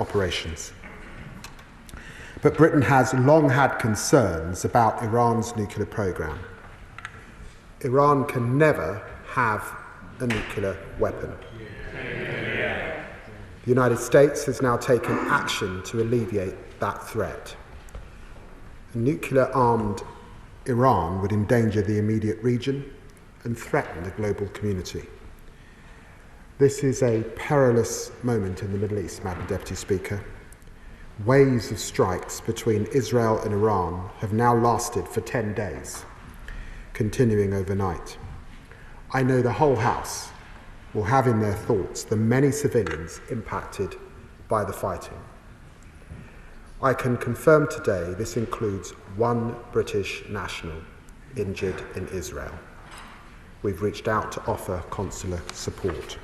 operations. But Britain has long had concerns about Iran's nuclear program. Iran can never have a nuclear weapon. The United States has now taken action to alleviate that threat. A nuclear-armed Iran would endanger the immediate region and threaten the global community. This is a perilous moment in the Middle East, Madam Deputy Speaker. Waves of strikes between Israel and Iran have now lasted for 10 days, continuing overnight. I know the whole House will have in their thoughts the many civilians impacted by the fighting. I can confirm today this includes one British national injured in Israel. We've reached out to offer consular support.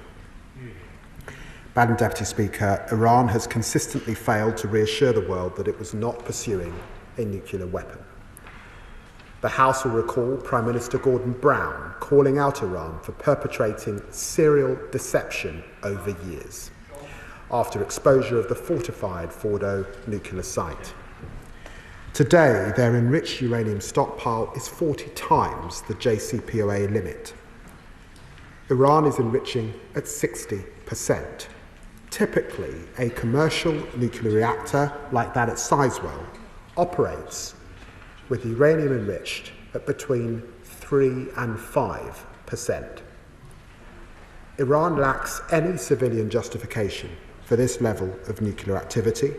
Madam Deputy Speaker, Iran has consistently failed to reassure the world that it was not pursuing a nuclear weapon. The House will recall Prime Minister Gordon Brown calling out Iran for perpetrating serial deception over years after exposure of the fortified Fordo nuclear site. Today, their enriched uranium stockpile is 40 times the JCPOA limit. Iran is enriching at 60%. Typically, a commercial nuclear reactor like that at Sizewell operates with uranium enriched at between 3 and 5%. Iran lacks any civilian justification for this level of nuclear activity,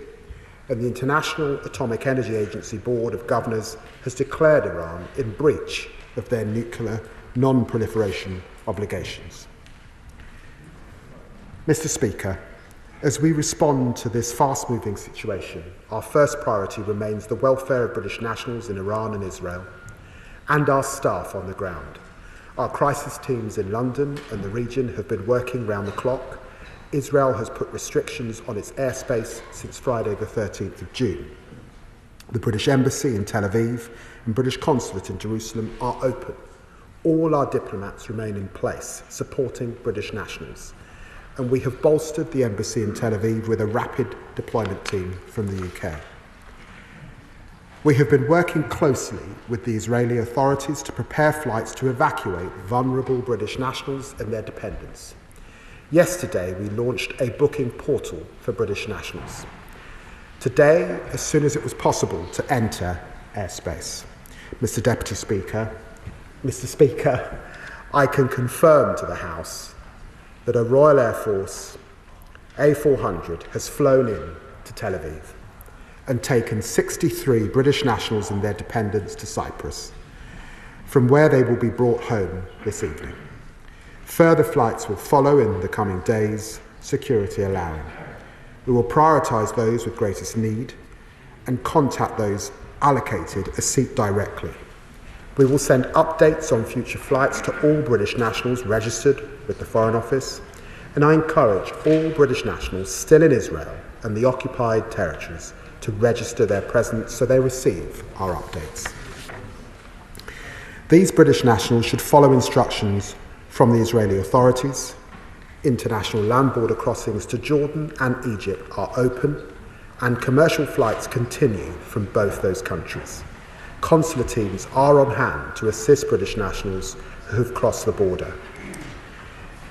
and the International Atomic Energy Agency Board of Governors has declared Iran in breach of their nuclear non-proliferation obligations. Mr. Speaker, as we respond to this fast-moving situation, our first priority remains the welfare of British nationals in Iran and Israel, and our staff on the ground. Our crisis teams in London and the region have been working round the clock. Israel has put restrictions on its airspace since Friday the 13th of June. The British Embassy in Tel Aviv and British Consulate in Jerusalem are open. All our diplomats remain in place, supporting British nationals. And we have bolstered the embassy in Tel Aviv with a rapid deployment team from the UK. We have been working closely with the Israeli authorities to prepare flights to evacuate vulnerable British nationals and their dependents. Yesterday, we launched a booking portal for British nationals. Today, as soon as it was possible to enter airspace. Mr. Speaker, I can confirm to the House that a Royal Air Force A400 has flown in to Tel Aviv and taken 63 British nationals and their dependents to Cyprus, from where they will be brought home this evening. Further flights will follow in the coming days, security allowing. We will prioritise those with greatest need and contact those allocated a seat directly. We will send updates on future flights to all British nationals registered with the Foreign Office, and I encourage all British nationals still in Israel and the occupied territories to register their presence so they receive our updates. These British nationals should follow instructions from the Israeli authorities. International land border crossings to Jordan and Egypt are open, and commercial flights continue from both those countries. Consular teams are on hand to assist British nationals who have crossed the border.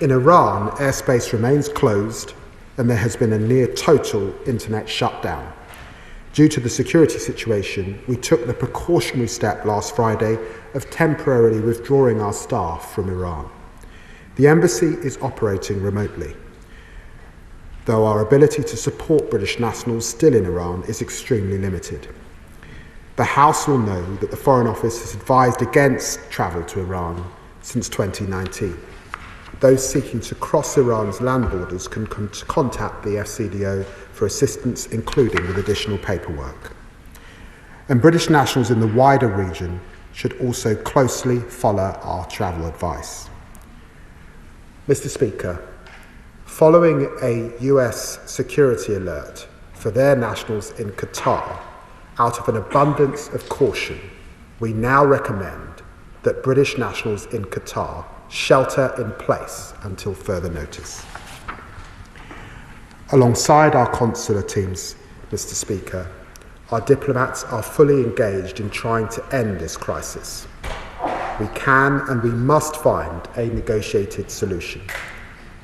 In Iran, airspace remains closed and there has been a near total internet shutdown. Due to the security situation, we took the precautionary step last Friday of temporarily withdrawing our staff from Iran. The embassy is operating remotely, though our ability to support British nationals still in Iran is extremely limited. The House will know that the Foreign Office has advised against travel to Iran since 2019. Those seeking to cross Iran's land borders can contact the FCDO for assistance, including with additional paperwork. And British nationals in the wider region should also closely follow our travel advice. Mr. Speaker, following a US security alert for their nationals in Qatar, out of an abundance of caution, we now recommend that British nationals in Qatar shelter in place until further notice. Alongside our consular teams, Mr. Speaker, our diplomats are fully engaged in trying to end this crisis. We can and we must find a negotiated solution.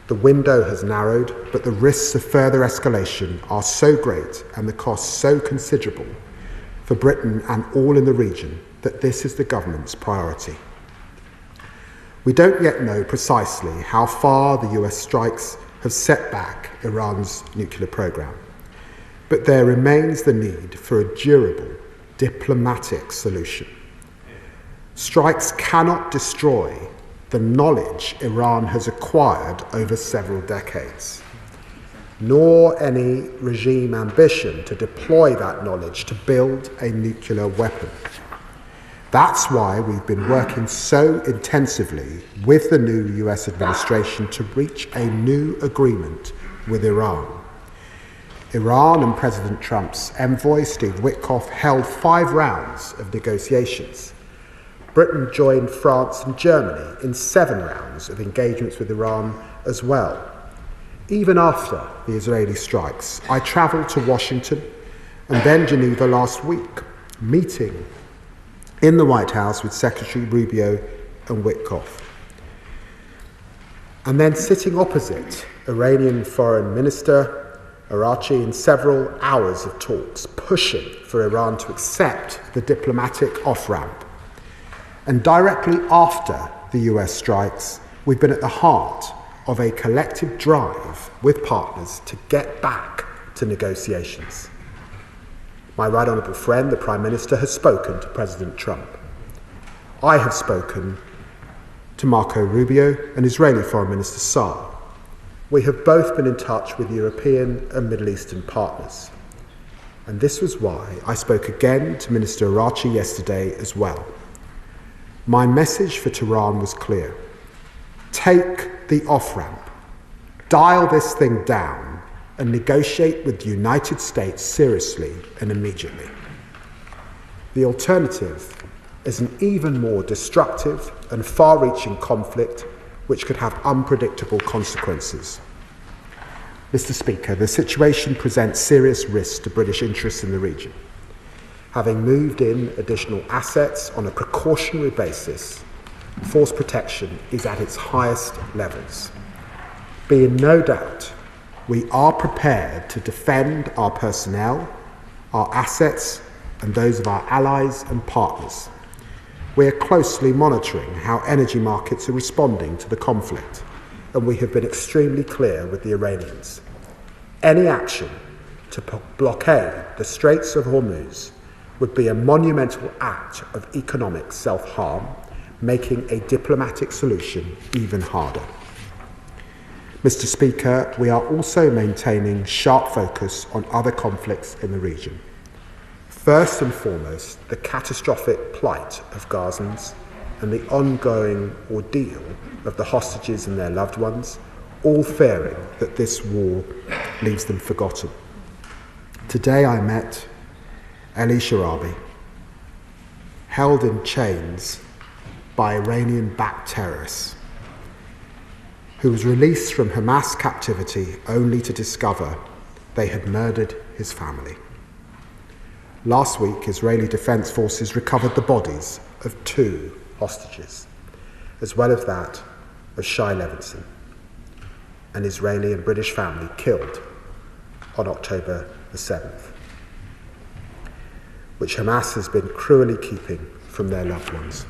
The window has narrowed, but the risks of further escalation are so great and the costs so considerable for Britain and all in the region that this is the government's priority. We don't yet know precisely how far the US strikes have set back Iran's nuclear program, but there remains the need for a durable, diplomatic solution. Strikes cannot destroy the knowledge Iran has acquired over several decades, nor any regime ambition to deploy that knowledge to build a nuclear weapon. That's why we've been working so intensively with the new US administration to reach a new agreement with Iran. Iran and President Trump's envoy, Steve Witkoff, held 5 rounds of negotiations. Britain joined France and Germany in 7 rounds of engagements with Iran as well. Even after the Israeli strikes, I travelled to Washington and then Geneva last week, meeting in the White House with Secretary Rubio and Witkoff. And then sitting opposite Iranian Foreign Minister Araghchi in several hours of talks, pushing for Iran to accept the diplomatic off-ramp. And directly after the US strikes, we've been at the heart of a collective drive with partners to get back to negotiations. My right honourable friend, the Prime Minister, has spoken to President Trump. I have spoken to Marco Rubio and Israeli Foreign Minister Saar. We have both been in touch with European and Middle Eastern partners. And this was why I spoke again to Minister Araghchi yesterday as well. My message for Tehran was clear. Take the off-ramp, dial this thing down, and negotiate with the United States seriously and immediately. The alternative is an even more destructive and far-reaching conflict which could have unpredictable consequences. Mr. Speaker, the situation presents serious risks to British interests in the region. Having moved in additional assets on a precautionary basis, force protection is at its highest levels. Be in no doubt, we are prepared to defend our personnel, our assets, and those of our allies and partners. We are closely monitoring how energy markets are responding to the conflict, and we have been extremely clear with the Iranians. Any action to blockade the Straits of Hormuz would be a monumental act of economic self-harm, making a diplomatic solution even harder. Mr. Speaker, we are also maintaining sharp focus on other conflicts in the region. First and foremost, the catastrophic plight of Gazans and the ongoing ordeal of the hostages and their loved ones, all fearing that this war leaves them forgotten. Today I met Ali Sharabi, held in chains by Iranian-backed terrorists, who was released from Hamas captivity only to discover they had murdered his family. Last week, Israeli Defense Forces recovered the bodies of 2 hostages, as well as that of Shai Levinson, an Israeli and British family killed on October the 7th, which Hamas has been cruelly keeping from their loved ones.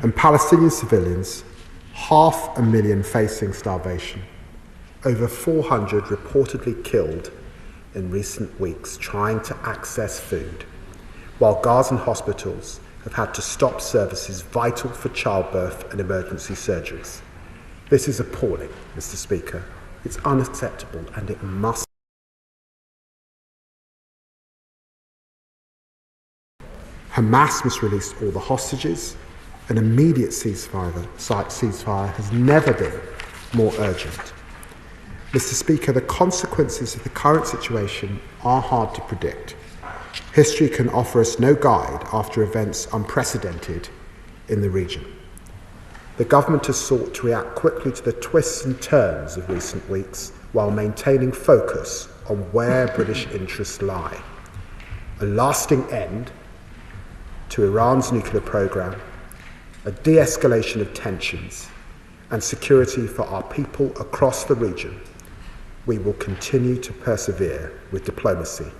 And Palestinian civilians, 500,000 facing starvation, over 400 reportedly killed in recent weeks trying to access food, while Gazan hospitals have had to stop services vital for childbirth and emergency surgeries. This is appalling, Mr. Speaker. It's unacceptable and it must. Hamas must release all the hostages. An immediate ceasefire has never been more urgent. Mr. Speaker, the consequences of the current situation are hard to predict. History can offer us no guide after events unprecedented in the region. The government has sought to react quickly to the twists and turns of recent weeks while maintaining focus on where British interests lie. A lasting end to Iran's nuclear programme, a de-escalation of tensions, and security for our people across the region. We will continue to persevere with diplomacy.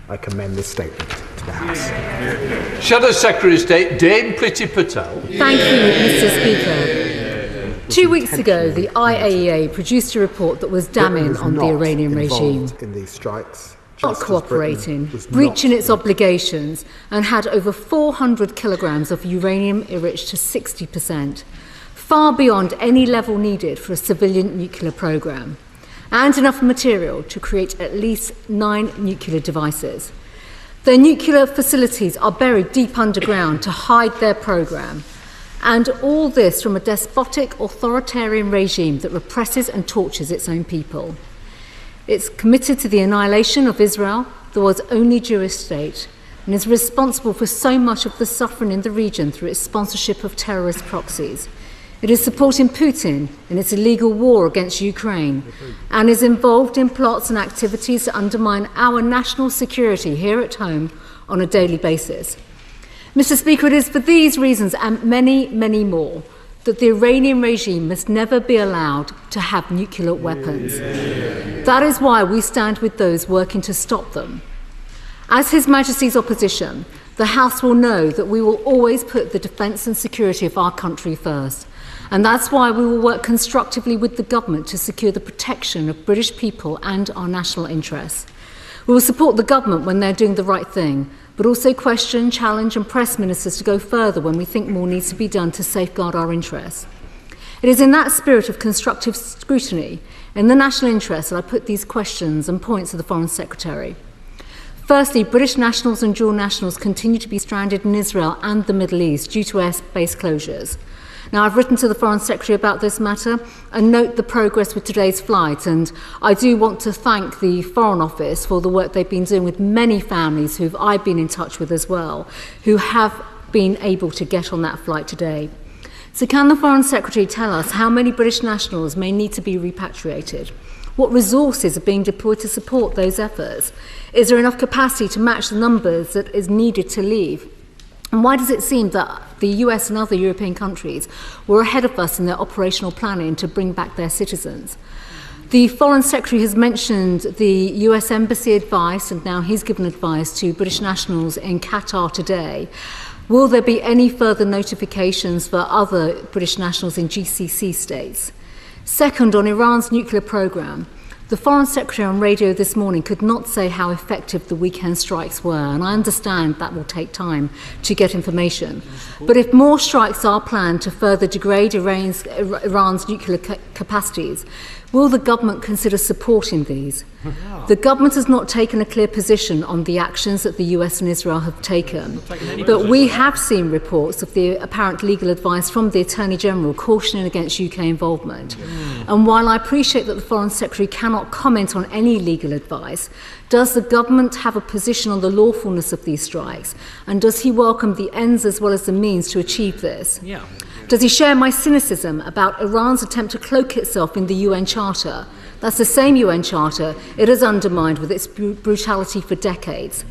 I commend this statement to the House. Shadow Secretary of State Dame Priti Patel. Thank you, Mr. Speaker. 2 weeks ago, the IAEA produced a report that was damning on the Iranian regime. In these strikes, not cooperating, breaching its obligations, and had over 400 kilograms of uranium enriched to 60%, far beyond any level needed for a civilian nuclear program, and enough material to create at least 9 nuclear devices. Their nuclear facilities are buried deep underground to hide their program, and all this from a despotic, authoritarian regime that represses and tortures its own people. It's committed to the annihilation of Israel, the world's only Jewish state, and is responsible for so much of the suffering in the region through its sponsorship of terrorist proxies. It is supporting Putin in its illegal war against Ukraine and is involved in plots and activities to undermine our national security here at home on a daily basis. Mr. Speaker, it is for these reasons and many, many more that the Iranian regime must never be allowed to have nuclear weapons. That is why we stand with those working to stop them. As His Majesty's opposition, the House will know that we will always put the defence and security of our country first. And that's why we will work constructively with the government to secure the protection of British people and our national interests. We will support the government when they're doing the right thing, but also question, challenge and press ministers to go further when we think more needs to be done to safeguard our interests. It is in that spirit of constructive scrutiny, in the national interest, that I put these questions and points to the Foreign Secretary. Firstly, British nationals and dual nationals continue to be stranded in Israel and the Middle East due to airbase closures. Now, I've written to the Foreign Secretary about this matter and note the progress with today's flight, and I do want to thank the Foreign Office for the work they've been doing with many families who I've been in touch with as well, who have been able to get on that flight today. So can the Foreign Secretary tell us how many British nationals may need to be repatriated? What resources are being deployed to support those efforts? Is there enough capacity to match the numbers that is needed to leave? And why does it seem that the US and other European countries were ahead of us in their operational planning to bring back their citizens? The Foreign Secretary has mentioned the US Embassy advice, and now he's given advice to British nationals in Qatar today. Will there be any further notifications for other British nationals in GCC states? Second, on Iran's nuclear programme, the Foreign Secretary on radio this morning could not say how effective the weekend strikes were, and I understand that will take time to get information. But if more strikes are planned to further degrade Iran's nuclear capacities, will the government consider supporting these? The government has not taken a clear position on the actions that the US and Israel have taken, but we have seen reports of the apparent legal advice from the Attorney General cautioning against UK involvement. And while I appreciate that the Foreign Secretary cannot comment on any legal advice, does the government have a position on the lawfulness of these strikes? And does he welcome the ends as well as the means to achieve this? Does he share my cynicism about Iran's attempt to cloak itself in the UN Charter? That's the same UN Charter it has undermined with its brutality for decades.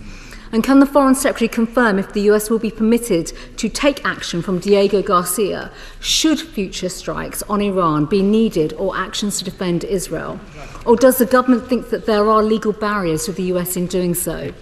And can the Foreign Secretary confirm if the US will be permitted to take action from Diego Garcia should future strikes on Iran be needed or actions to defend Israel? Or does the government think that there are legal barriers to the US in doing so?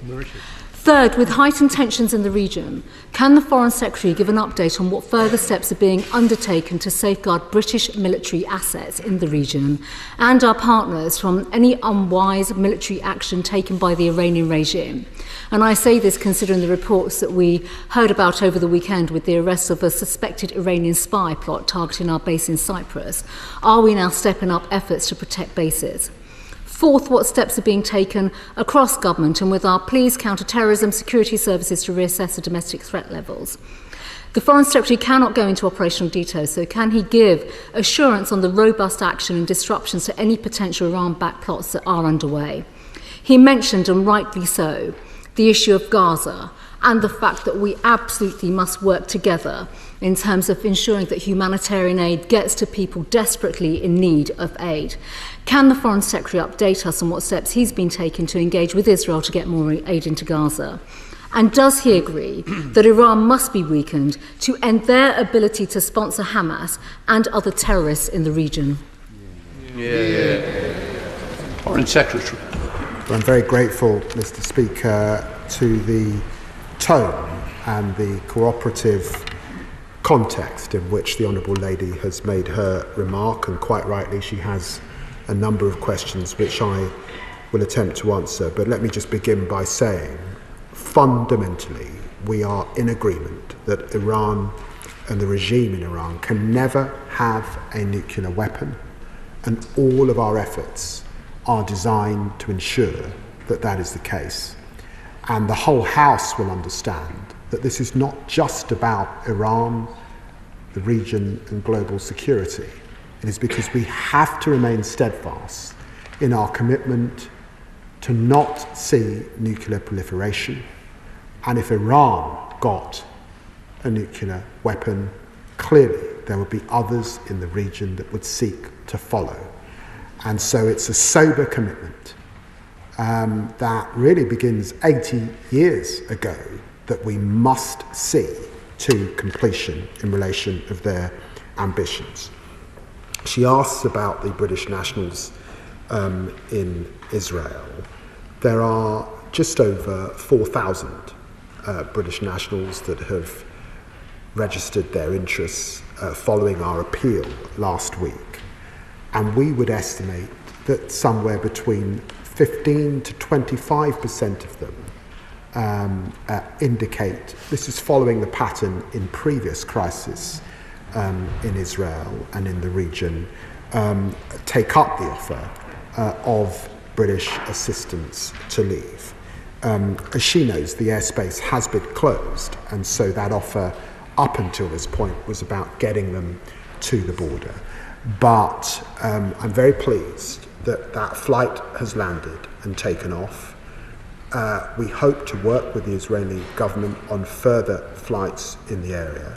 Third, with heightened tensions in the region, can the Foreign Secretary give an update on what further steps are being undertaken to safeguard British military assets in the region and our partners from any unwise military action taken by the Iranian regime? And I say this considering the reports that we heard about over the weekend with the arrest of a suspected Iranian spy plot targeting our base in Cyprus. Are we now stepping up efforts to protect bases? Fourth, what steps are being taken across government and with our police, counter-terrorism, security services to reassess the domestic threat levels? The Foreign Secretary cannot go into operational details, so can he give assurance on the robust action and disruptions to any potential Iran-backed plots that are underway? He mentioned, and rightly so, the issue of Gaza and the fact that we absolutely must work together in terms of ensuring that humanitarian aid gets to people desperately in need of aid. Can the Foreign Secretary update us on what steps he's been taking to engage with Israel to get more aid into Gaza? And does he agree that Iran must be weakened to end their ability to sponsor Hamas and other terrorists in the region? Foreign Secretary. Well, I'm very grateful, Mr. Speaker, to the tone and the cooperative context in which the Honourable Lady has made her remark, and quite rightly she has a number of questions which I will attempt to answer. But let me just begin by saying, fundamentally, we are in agreement that Iran and the regime in Iran can never have a nuclear weapon, and all of our efforts are designed to ensure that that is the case. And the whole House will understand that this is not just about Iran, the region and global security. It is because we have to remain steadfast in our commitment to not see nuclear proliferation. And if Iran got a nuclear weapon, clearly there would be others in the region that would seek to follow. And so it's a sober commitment that really begins 80 years ago that we must see to completion in relation of their ambitions. She asks about the British nationals in Israel. There are just over 4,000 British nationals that have registered their interests following our appeal last week. And we would estimate that somewhere between 15 to 25% of them indicate, this is following the pattern in previous crises in Israel and in the region, take up the offer of British assistance to leave. As she knows, the airspace has been closed, and so that offer up until this point was about getting them to the border. But I'm very pleased that that flight has landed and taken off. We hope to work with the Israeli government on further flights in the area.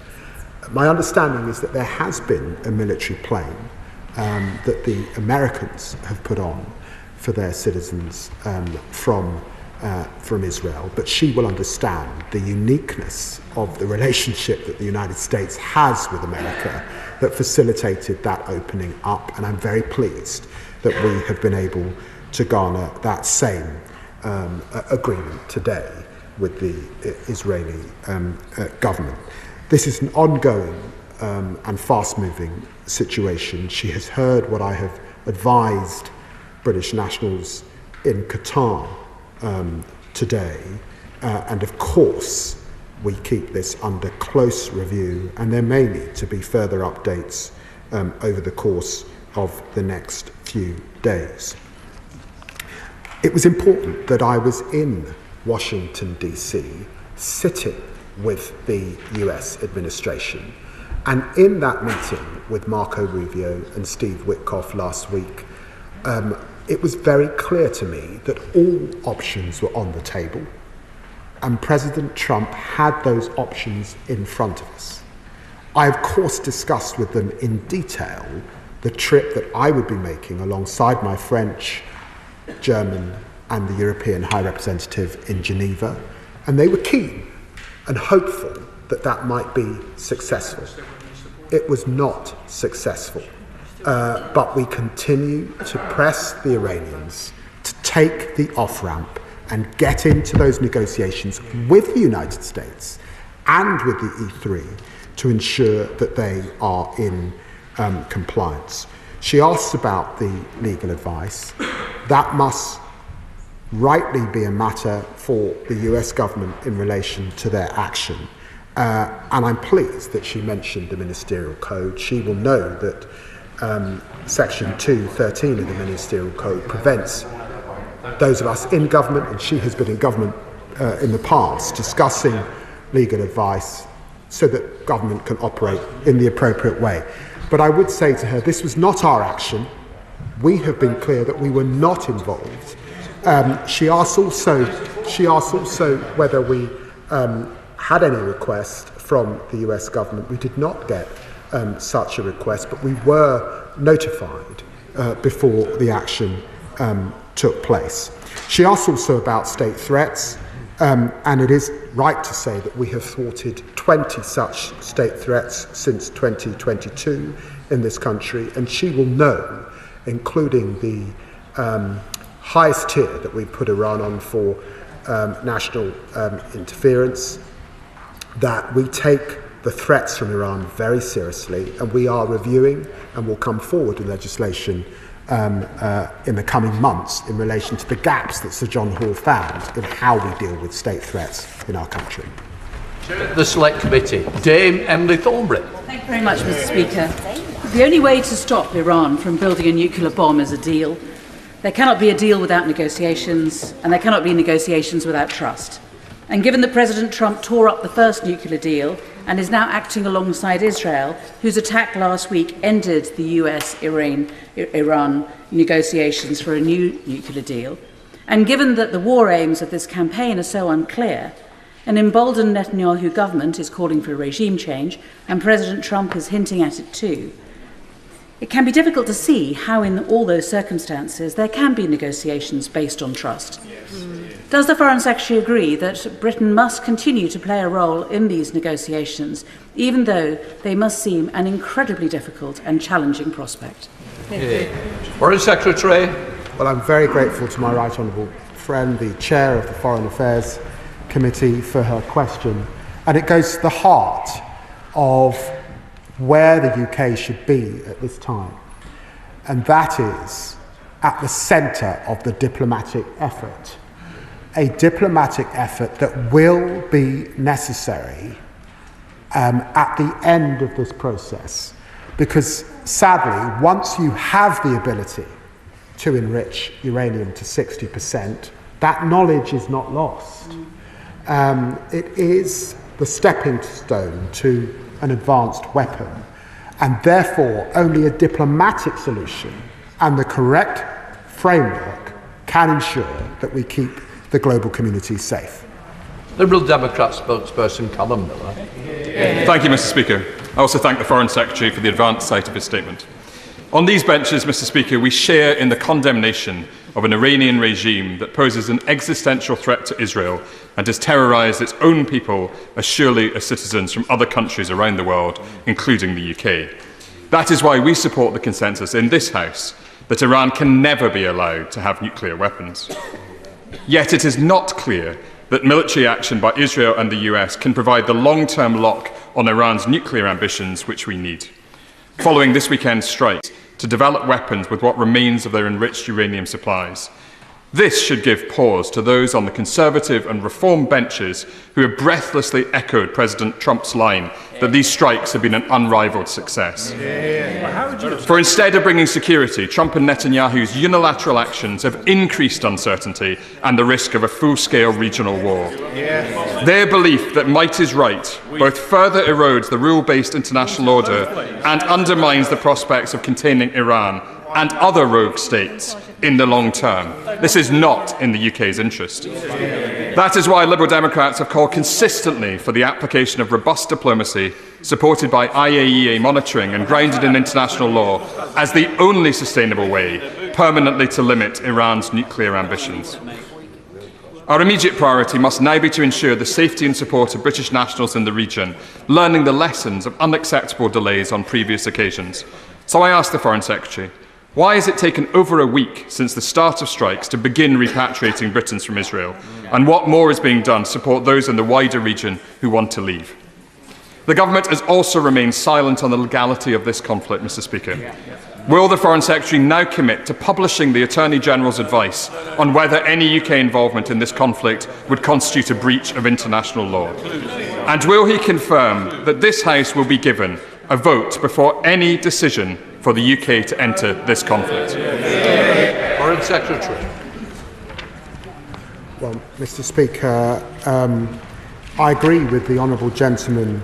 My understanding is that there has been a military plane that the Americans have put on for their citizens from Israel, but she will understand the uniqueness of the relationship that the United States has with America that facilitated that opening up, and I'm very pleased that we have been able to garner that same agreement today with the Israeli government. This is an ongoing and fast-moving situation. She has heard what I have advised British nationals in Qatar today, and of course we keep this under close review, and there may need to be further updates over the course of the next few days. It was important that I was in Washington, D.C., sitting with the US administration, and in that meeting with Marco Rubio and Steve Witkoff last week, it was very clear to me that all options were on the table, and President Trump had those options in front of us. I, of course, discussed with them in detail the trip that I would be making alongside my French, German, and the European High Representative in Geneva, and they were keen and hopeful that that might be successful. It was not successful. But we continue to press the Iranians to take the off-ramp and get into those negotiations with the United States and with the E3 to ensure that they are in compliance. She asks about the legal advice. That must rightly be a matter for the US government in relation to their action. And I'm pleased that she mentioned the ministerial code. She will know that Section 213 of the Ministerial Code prevents those of us in government, and she has been in government in the past, discussing legal advice so that government can operate in the appropriate way. But I would say to her, this was not our action. We have been clear that we were not involved. She asked also whether we had any request from the US government. We did not get such a request, but we were notified before the action took place. She asked also about state threats, and it is right to say that we have thwarted 20 such state threats since 2022 in this country, and she will know, including the highest tier that we put Iran on for national interference, that we take the threats from Iran very seriously, and we are reviewing and will come forward with legislation in the coming months in relation to the gaps that Sir John Hall found in how we deal with state threats in our country. The Select Committee, Dame Emily Thornbury. Thank you very much, Mr. Speaker. The only way to stop Iran from building a nuclear bomb is a deal. There cannot be a deal without negotiations, and there cannot be negotiations without trust. And given that President Trump tore up the first nuclear deal and is now acting alongside Israel, whose attack last week ended the US-Iran negotiations for a new nuclear deal, and given that the war aims of this campaign are so unclear, an emboldened Netanyahu government is calling for a regime change, and President Trump is hinting at it too, it can be difficult to see how in all those circumstances there can be negotiations based on trust. Does the Foreign Secretary agree that Britain must continue to play a role in these negotiations, even though they must seem an incredibly difficult and challenging prospect? Foreign Secretary. Well, I'm very grateful to my right honourable friend, the chair of the Foreign Affairs Committee, for her question. And it goes to the heart of where the UK should be at this time. And that is at the centre of the diplomatic effort. A diplomatic effort that will be necessary at the end of this process. Because sadly, once you have the ability to enrich uranium to 60%, that knowledge is not lost. It is the stepping stone to an advanced weapon, and therefore only a diplomatic solution and the correct framework can ensure that we keep the global community safe. Liberal Democrat spokesperson Callum Miller. Thank you, Mr. Speaker. I also thank the Foreign Secretary for the advanced sight of his statement. On these benches, Mr. Speaker, we share in the condemnation of an Iranian regime that poses an existential threat to Israel and has terrorised its own people as surely as citizens from other countries around the world, including the UK. That is why we support the consensus in this House that Iran can never be allowed to have nuclear weapons. Yet it is not clear that military action by Israel and the US can provide the long-term lock on Iran's nuclear ambitions which we need. Following this weekend's strikes to develop weapons with what remains of their enriched uranium supplies, this should give pause to those on the Conservative and Reform benches who have breathlessly echoed President Trump's line that these strikes have been an unrivalled success. For instead of bringing security, Trump and Netanyahu's unilateral actions have increased uncertainty and the risk of a full-scale regional war. Their belief that might is right both further erodes the rule-based international order and undermines the prospects of containing Iran and other rogue states in the long term. This is not in the UK's interest. That is why Liberal Democrats have called consistently for the application of robust diplomacy, supported by IAEA monitoring and grounded in international law, as the only sustainable way permanently to limit Iran's nuclear ambitions. Our immediate priority must now be to ensure the safety and support of British nationals in the region, learning the lessons of unacceptable delays on previous occasions. So I ask the Foreign Secretary, why has it taken over a week since the start of strikes to begin repatriating Britons from Israel? And what more is being done to support those in the wider region who want to leave? The government has also remained silent on the legality of this conflict, Mr. Speaker. Will the Foreign Secretary now commit to publishing the Attorney General's advice on whether any UK involvement in this conflict would constitute a breach of international law? And will he confirm that this House will be given a vote before any decision for the UK to enter this conflict? Foreign Secretary. Well, Mr. Speaker, I agree with the honourable gentleman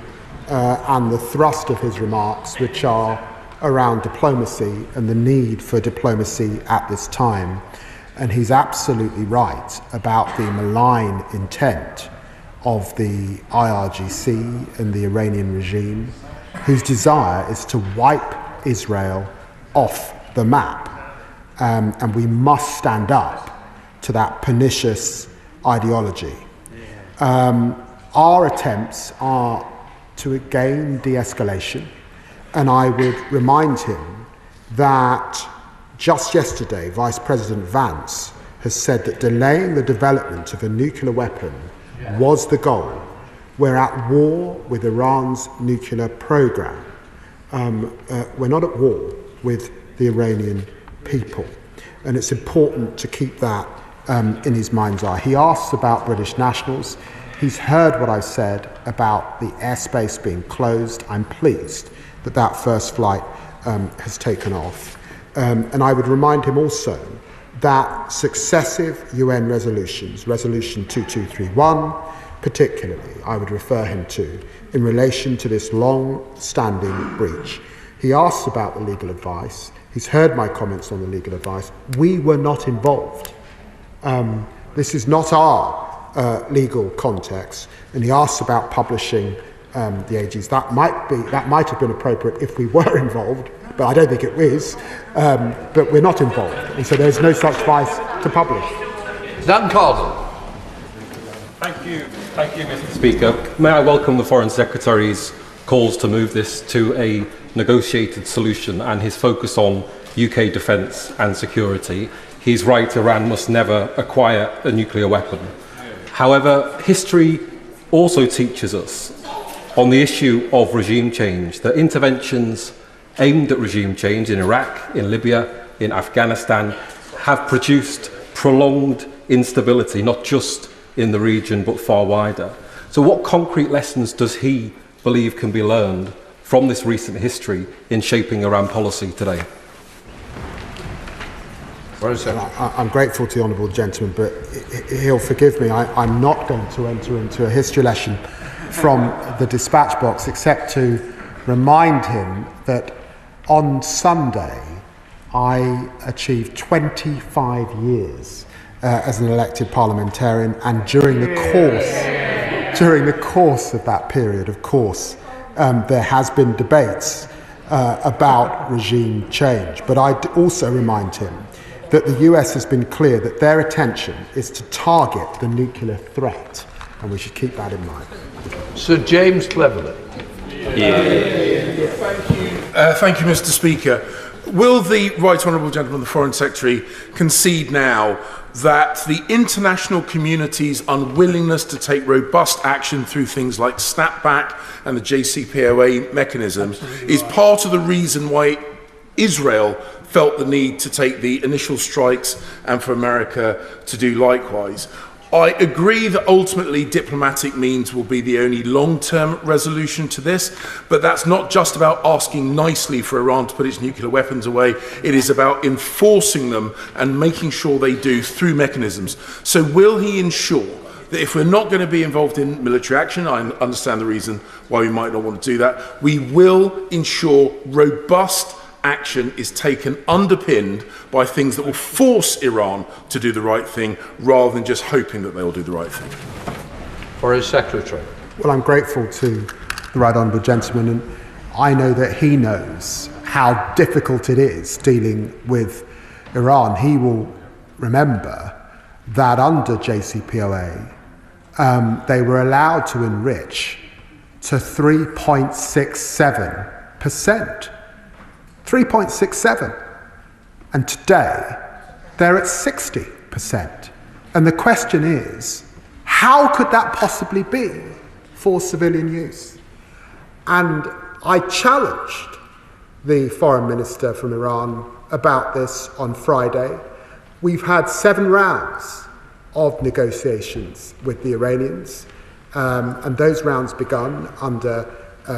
and the thrust of his remarks, which are around diplomacy and the need for diplomacy at this time. And he's absolutely right about the malign intent of the IRGC and the Iranian regime, whose desire is to wipe Israel off the map. And we must stand up to that pernicious ideology. Our attempts are to gain de-escalation, and I would remind him that just yesterday, Vice President Vance has said that delaying the development of a nuclear weapon was the goal. We're at war with Iran's nuclear program. We're not at war with the Iranian people. And it's important to keep that in his mind's eye. He asks about British nationals. He's heard what I said about the airspace being closed. I'm pleased that that first flight has taken off. And I would remind him also that successive UN resolutions, Resolution 2231 particularly, I would refer him to, in relation to this long-standing breach. He asks about the legal advice. He's heard my comments on the legal advice. We were not involved. This is not our legal context. And he asks about publishing the AGs. That might have been appropriate if we were involved, but I don't think it is. But we're not involved, and so there's no such advice to publish. Dan Cardle. Thank you, Mr. Speaker. May I welcome the Foreign Secretary's calls to move this to a negotiated solution and his focus on UK defence and security. He's right, Iran must never acquire a nuclear weapon. However, history also teaches us on the issue of regime change that interventions aimed at regime change in Iraq, in Libya, in Afghanistan have produced prolonged instability, not just in the region but far wider. So what concrete lessons does he believe can be learned from this recent history in shaping Iran policy today? I'm grateful to the honourable gentleman, but he'll forgive me. I'm not going to enter into a history lesson from the dispatch box, except to remind him that on Sunday I achieved 25 years as an elected parliamentarian, and during the course of that period, of course, there has been debates about regime change. But I also remind him that the US has been clear that their attention is to target the nuclear threat, and we should keep that in mind. Sir James Cleverly. Thank you, Mr. Speaker. Will the Right Honourable Gentleman, the Foreign Secretary, concede now that the international community's unwillingness to take robust action through things like snapback and the JCPOA mechanism is part of the reason why Israel felt the need to take the initial strikes and for America to do likewise? I agree that ultimately diplomatic means will be the only long-term resolution to this, but that's not just about asking nicely for Iran to put its nuclear weapons away. It is about enforcing them and making sure they do through mechanisms. So will he ensure that if we're not going to be involved in military action, I understand the reason why we might not want to do that, we will ensure robust action is taken underpinned by things that will force Iran to do the right thing rather than just hoping that they will do the right thing? For his secretary. Well, I'm grateful to the right honourable gentleman, and I know that he knows how difficult it is dealing with Iran. He will remember that under JCPOA, they were allowed to enrich to 3.67%. 3.67, and today they're at 60%. And the question is, how could that possibly be for civilian use? And I challenged the foreign minister from Iran about this on Friday. We've had 7 rounds of negotiations with the Iranians, and those rounds begun under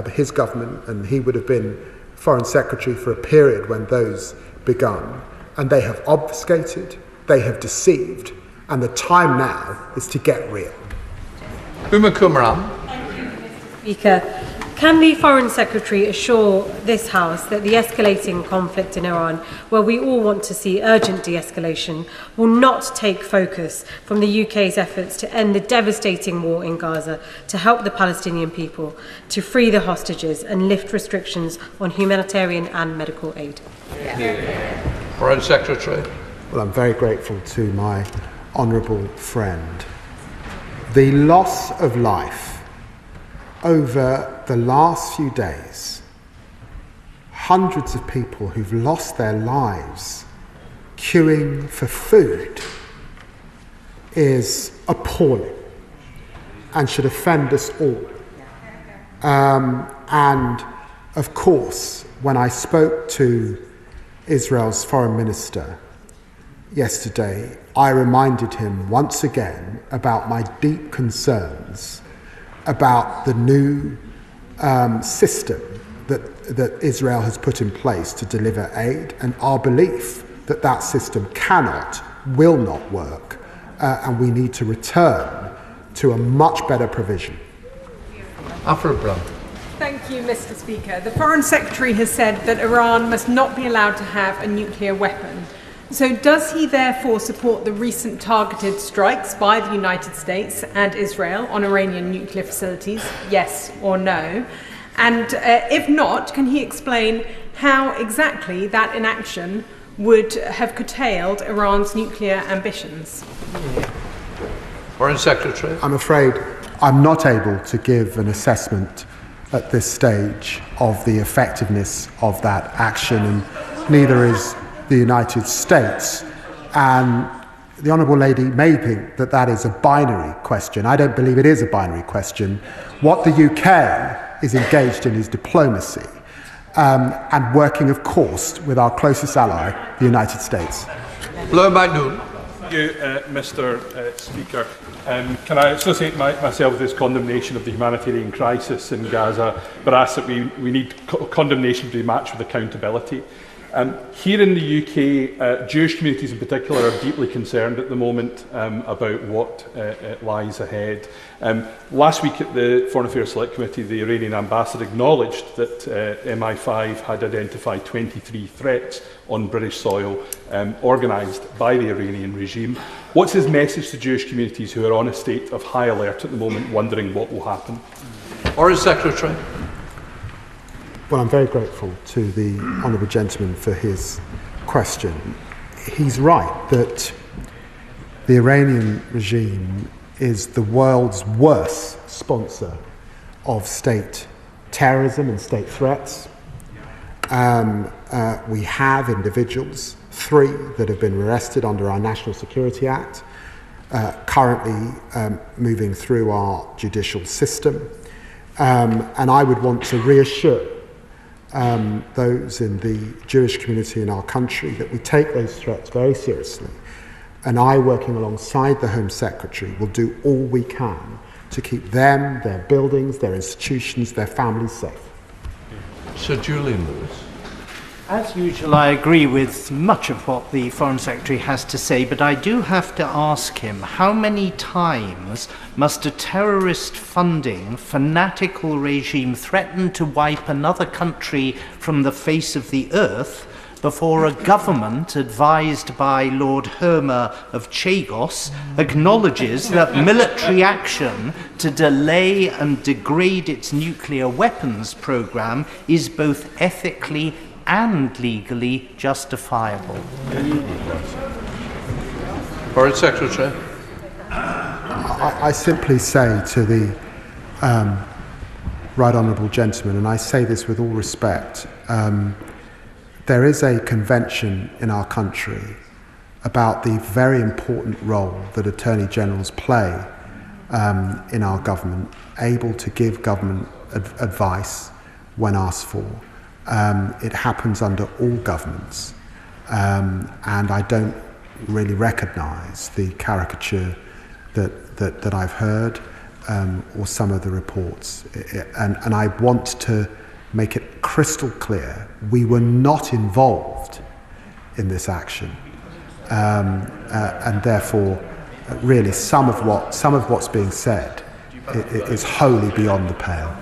his government, and he would have been Foreign Secretary for a period when those begun, and they have obfuscated, they have deceived, and the time now is to get real. Uma Kumran. Speaker, Can the Foreign Secretary assure this House that the escalating conflict in Iran, where we all want to see urgent de-escalation, will not take focus from the UK's efforts to end the devastating war in Gaza, to help the Palestinian people, to free the hostages and lift restrictions on humanitarian and medical aid? Foreign Secretary. Well, I'm very grateful to my honourable friend. The loss of life over the last few days, hundreds of people who've lost their lives queuing for food, is appalling and should offend us all. And of course, when I spoke to Israel's foreign minister yesterday, I reminded him once again about my deep concerns about the new system that Israel has put in place to deliver aid, and our belief that that system will not work, and we need to return to a much better provision. Alfred Brown. Thank you, Mr. Speaker. The Foreign Secretary has said that Iran must not be allowed to have a nuclear weapon. So does he therefore support the recent targeted strikes by the United States and Israel on Iranian nuclear facilities, yes or no? And if not, can he explain how exactly that inaction would have curtailed Iran's nuclear ambitions? Foreign Secretary. I'm afraid I'm not able to give an assessment at this stage of the effectiveness of that action, and neither is the United States. And the Honourable Lady may think that that is a binary question. I don't believe it is a binary question. What the UK is engaged in is diplomacy, and working, of course, with our closest ally, the United States. Blair McNoon. Thank you, Mr. Speaker. Can I associate myself with this condemnation of the humanitarian crisis in Gaza, but ask that we need condemnation to be matched with accountability? Here in the UK, Jewish communities in particular are deeply concerned at the moment about what lies ahead. Last week at the Foreign Affairs Select Committee, the Iranian ambassador acknowledged that MI5 had identified 23 threats on British soil organised by the Iranian regime. What's his message to Jewish communities who are on a state of high alert at the moment, wondering what will happen? Foreign Secretary. Well, I'm very grateful to the honourable gentleman for his question. He's right that the Iranian regime is the world's worst sponsor of state terrorism and state threats. We have individuals, 3 that have been arrested under our National Security Act, currently moving through our judicial system. And I would want to reassure those in the Jewish community in our country that we take those threats very seriously. And I, working alongside the Home Secretary, will do all we can to keep them, their buildings, their institutions, their families safe. Sir Julian Lewis. As usual, I agree with much of what the Foreign Secretary has to say, but I do have to ask him, how many times must a terrorist-funding, fanatical regime threaten to wipe another country from the face of the earth before a government advised by Lord Hermer of Chagos acknowledges that military action to delay and degrade its nuclear weapons program is both ethically and legally justifiable? Foreign Secretary. I simply say to the right honourable gentleman, and I say this with all respect, there is a convention in our country about the very important role that Attorney Generals play in our government, able to give government advice when asked for. It happens under all governments, and I don't really recognise the caricature that I've heard or some of the reports. And I want to make it crystal clear, we were not involved in this action, and therefore, really, some of what's being said is wholly beyond the pale.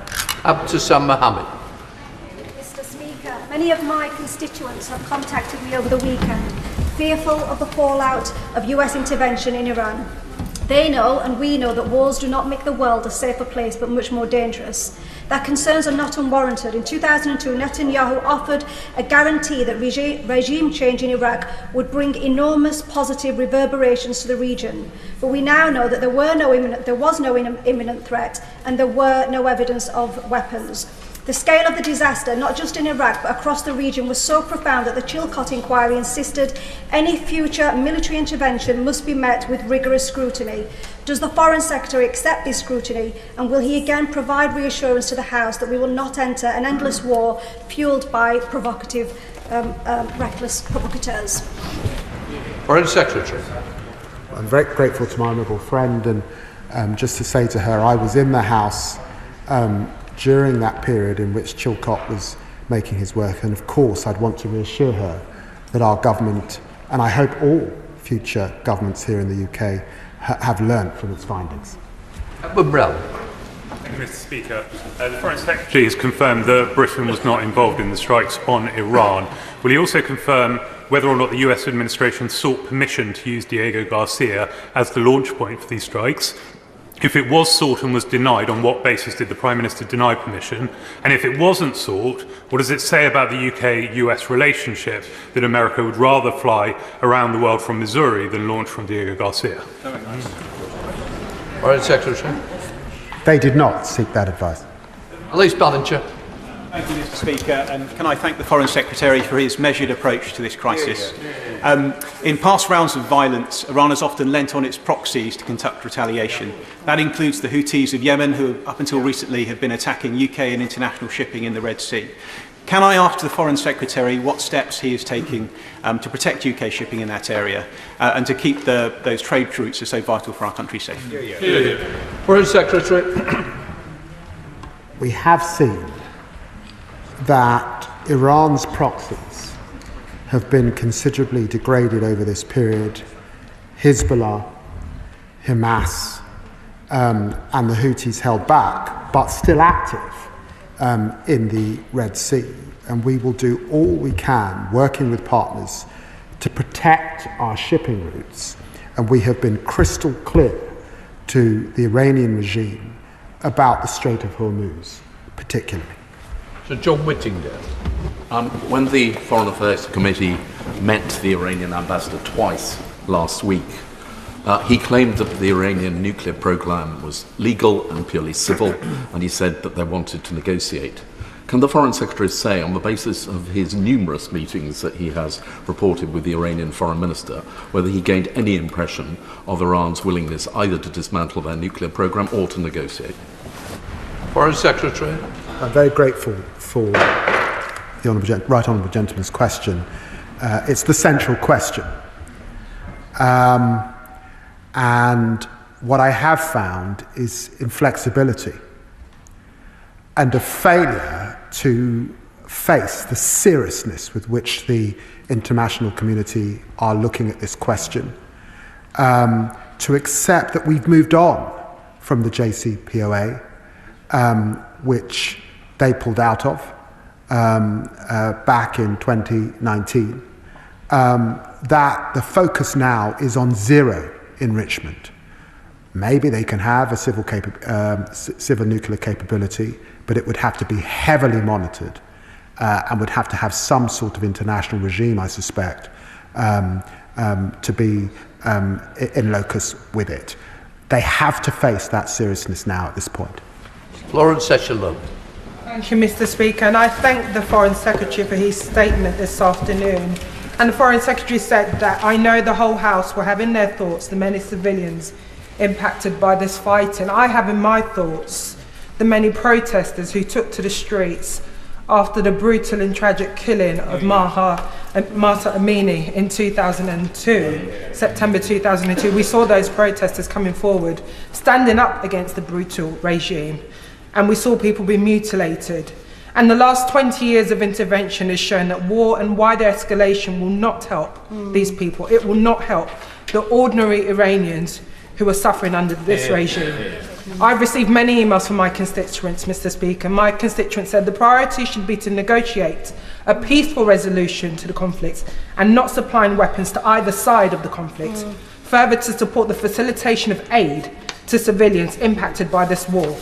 Abdusam Mohammed. Mr. Speaker, many of my constituents have contacted me over the weekend, fearful of the fallout of US intervention in Iran. They know, and we know, that wars do not make the world a safer place, but much more dangerous. Their concerns are not unwarranted. In 2002, Netanyahu offered a guarantee that regime change in Iraq would bring enormous positive reverberations to the region. But we now know that there was no imminent threat, and there were no evidence of weapons. The scale of the disaster, not just in Iraq but across the region, was so profound that the Chilcot inquiry insisted any future military intervention must be met with rigorous scrutiny. Does the Foreign Secretary accept this scrutiny, and will he again provide reassurance to the House that we will not enter an endless war fuelled by provocative, reckless provocateurs? Foreign Secretary. I'm very grateful to my honourable friend, and just to say to her, I was in the House during that period in which Chilcot was making his work, and of course I'd want to reassure her that our government, and I hope all future governments here in the UK, have learnt from its findings. Thank you, Mr. Speaker. The Foreign Secretary has confirmed that Britain was not involved in the strikes on Iran. Will he also confirm whether or not the US administration sought permission to use Diego Garcia as the launch point for these strikes? If it was sought and was denied, on what basis did the Prime Minister deny permission? And if it wasn't sought, what does it say about the UK-US relationship that America would rather fly around the world from Missouri than launch from Diego Garcia? Foreign Secretary. They did not seek that advice. Elise Ballinger. Thank you, Mr. Speaker, and can I thank the Foreign Secretary for his measured approach to this crisis. In past rounds of violence, Iran has often lent on its proxies to conduct retaliation. That includes the Houthis of Yemen, who up until recently have been attacking UK and international shipping in the Red Sea. Can I ask the Foreign Secretary what steps he is taking to protect UK shipping in that area and to keep those trade routes that are so vital for our country safe? Foreign Secretary. We have seen that Iran's proxies have been considerably degraded over this period. Hezbollah, Hamas, and the Houthis held back, but still active in the Red Sea. And we will do all we can, working with partners, to protect our shipping routes. And we have been crystal clear to the Iranian regime about the Strait of Hormuz, particularly. Sir John Whittingdale. When the Foreign Affairs Committee met the Iranian ambassador twice last week, he claimed that the Iranian nuclear program was legal and purely civil, and he said that they wanted to negotiate. Can the Foreign Secretary say, on the basis of his numerous meetings that he has reported with the Iranian Foreign Minister, whether he gained any impression of Iran's willingness either to dismantle their nuclear program or to negotiate? Foreign Secretary. I'm very grateful for the Right Honourable Gentleman's question. It's the central question. And what I have found is inflexibility and a failure to face the seriousness with which the international community are looking at this question, to accept that we've moved on from the JCPOA, which they pulled out of back in 2019, that the focus now is on zero enrichment. Maybe they can have a civil nuclear capability, but it would have to be heavily monitored and would have to have some sort of international regime, I suspect, to be in locus with it. They have to face that seriousness now at this point. Florence Session. Thank you, Mr. Speaker, and I thank the Foreign Secretary for his statement this afternoon. And the Foreign Secretary said that I know the whole House will have in their thoughts the many civilians impacted by this fighting. I have in my thoughts the many protesters who took to the streets after the brutal and tragic killing of Mahsa Amini in 2002, September 2002. We saw those protesters coming forward, standing up against the brutal regime, and we saw people being mutilated. And the last 20 years of intervention has shown that war and wider escalation will not help these people. It will not help the ordinary Iranians who are suffering under this regime. I've received many emails from my constituents, Mr. Speaker. My constituents said the priority should be to negotiate a peaceful resolution to the conflict and not supplying weapons to either side of the conflict. Further, to support the facilitation of aid to civilians impacted by this war.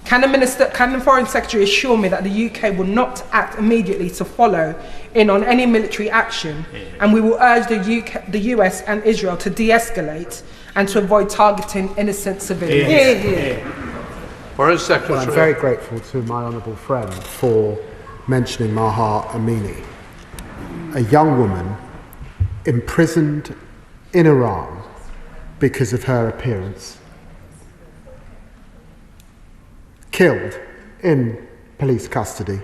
Can the Foreign Secretary assure me that the UK will not act immediately to follow in on any military action, and we will urge the US and Israel to de-escalate and to avoid targeting innocent civilians? Foreign Secretary. Well, I'm very grateful to my honourable friend for mentioning Maha Amini, a young woman imprisoned in Iran because of her appearance, killed in police custody,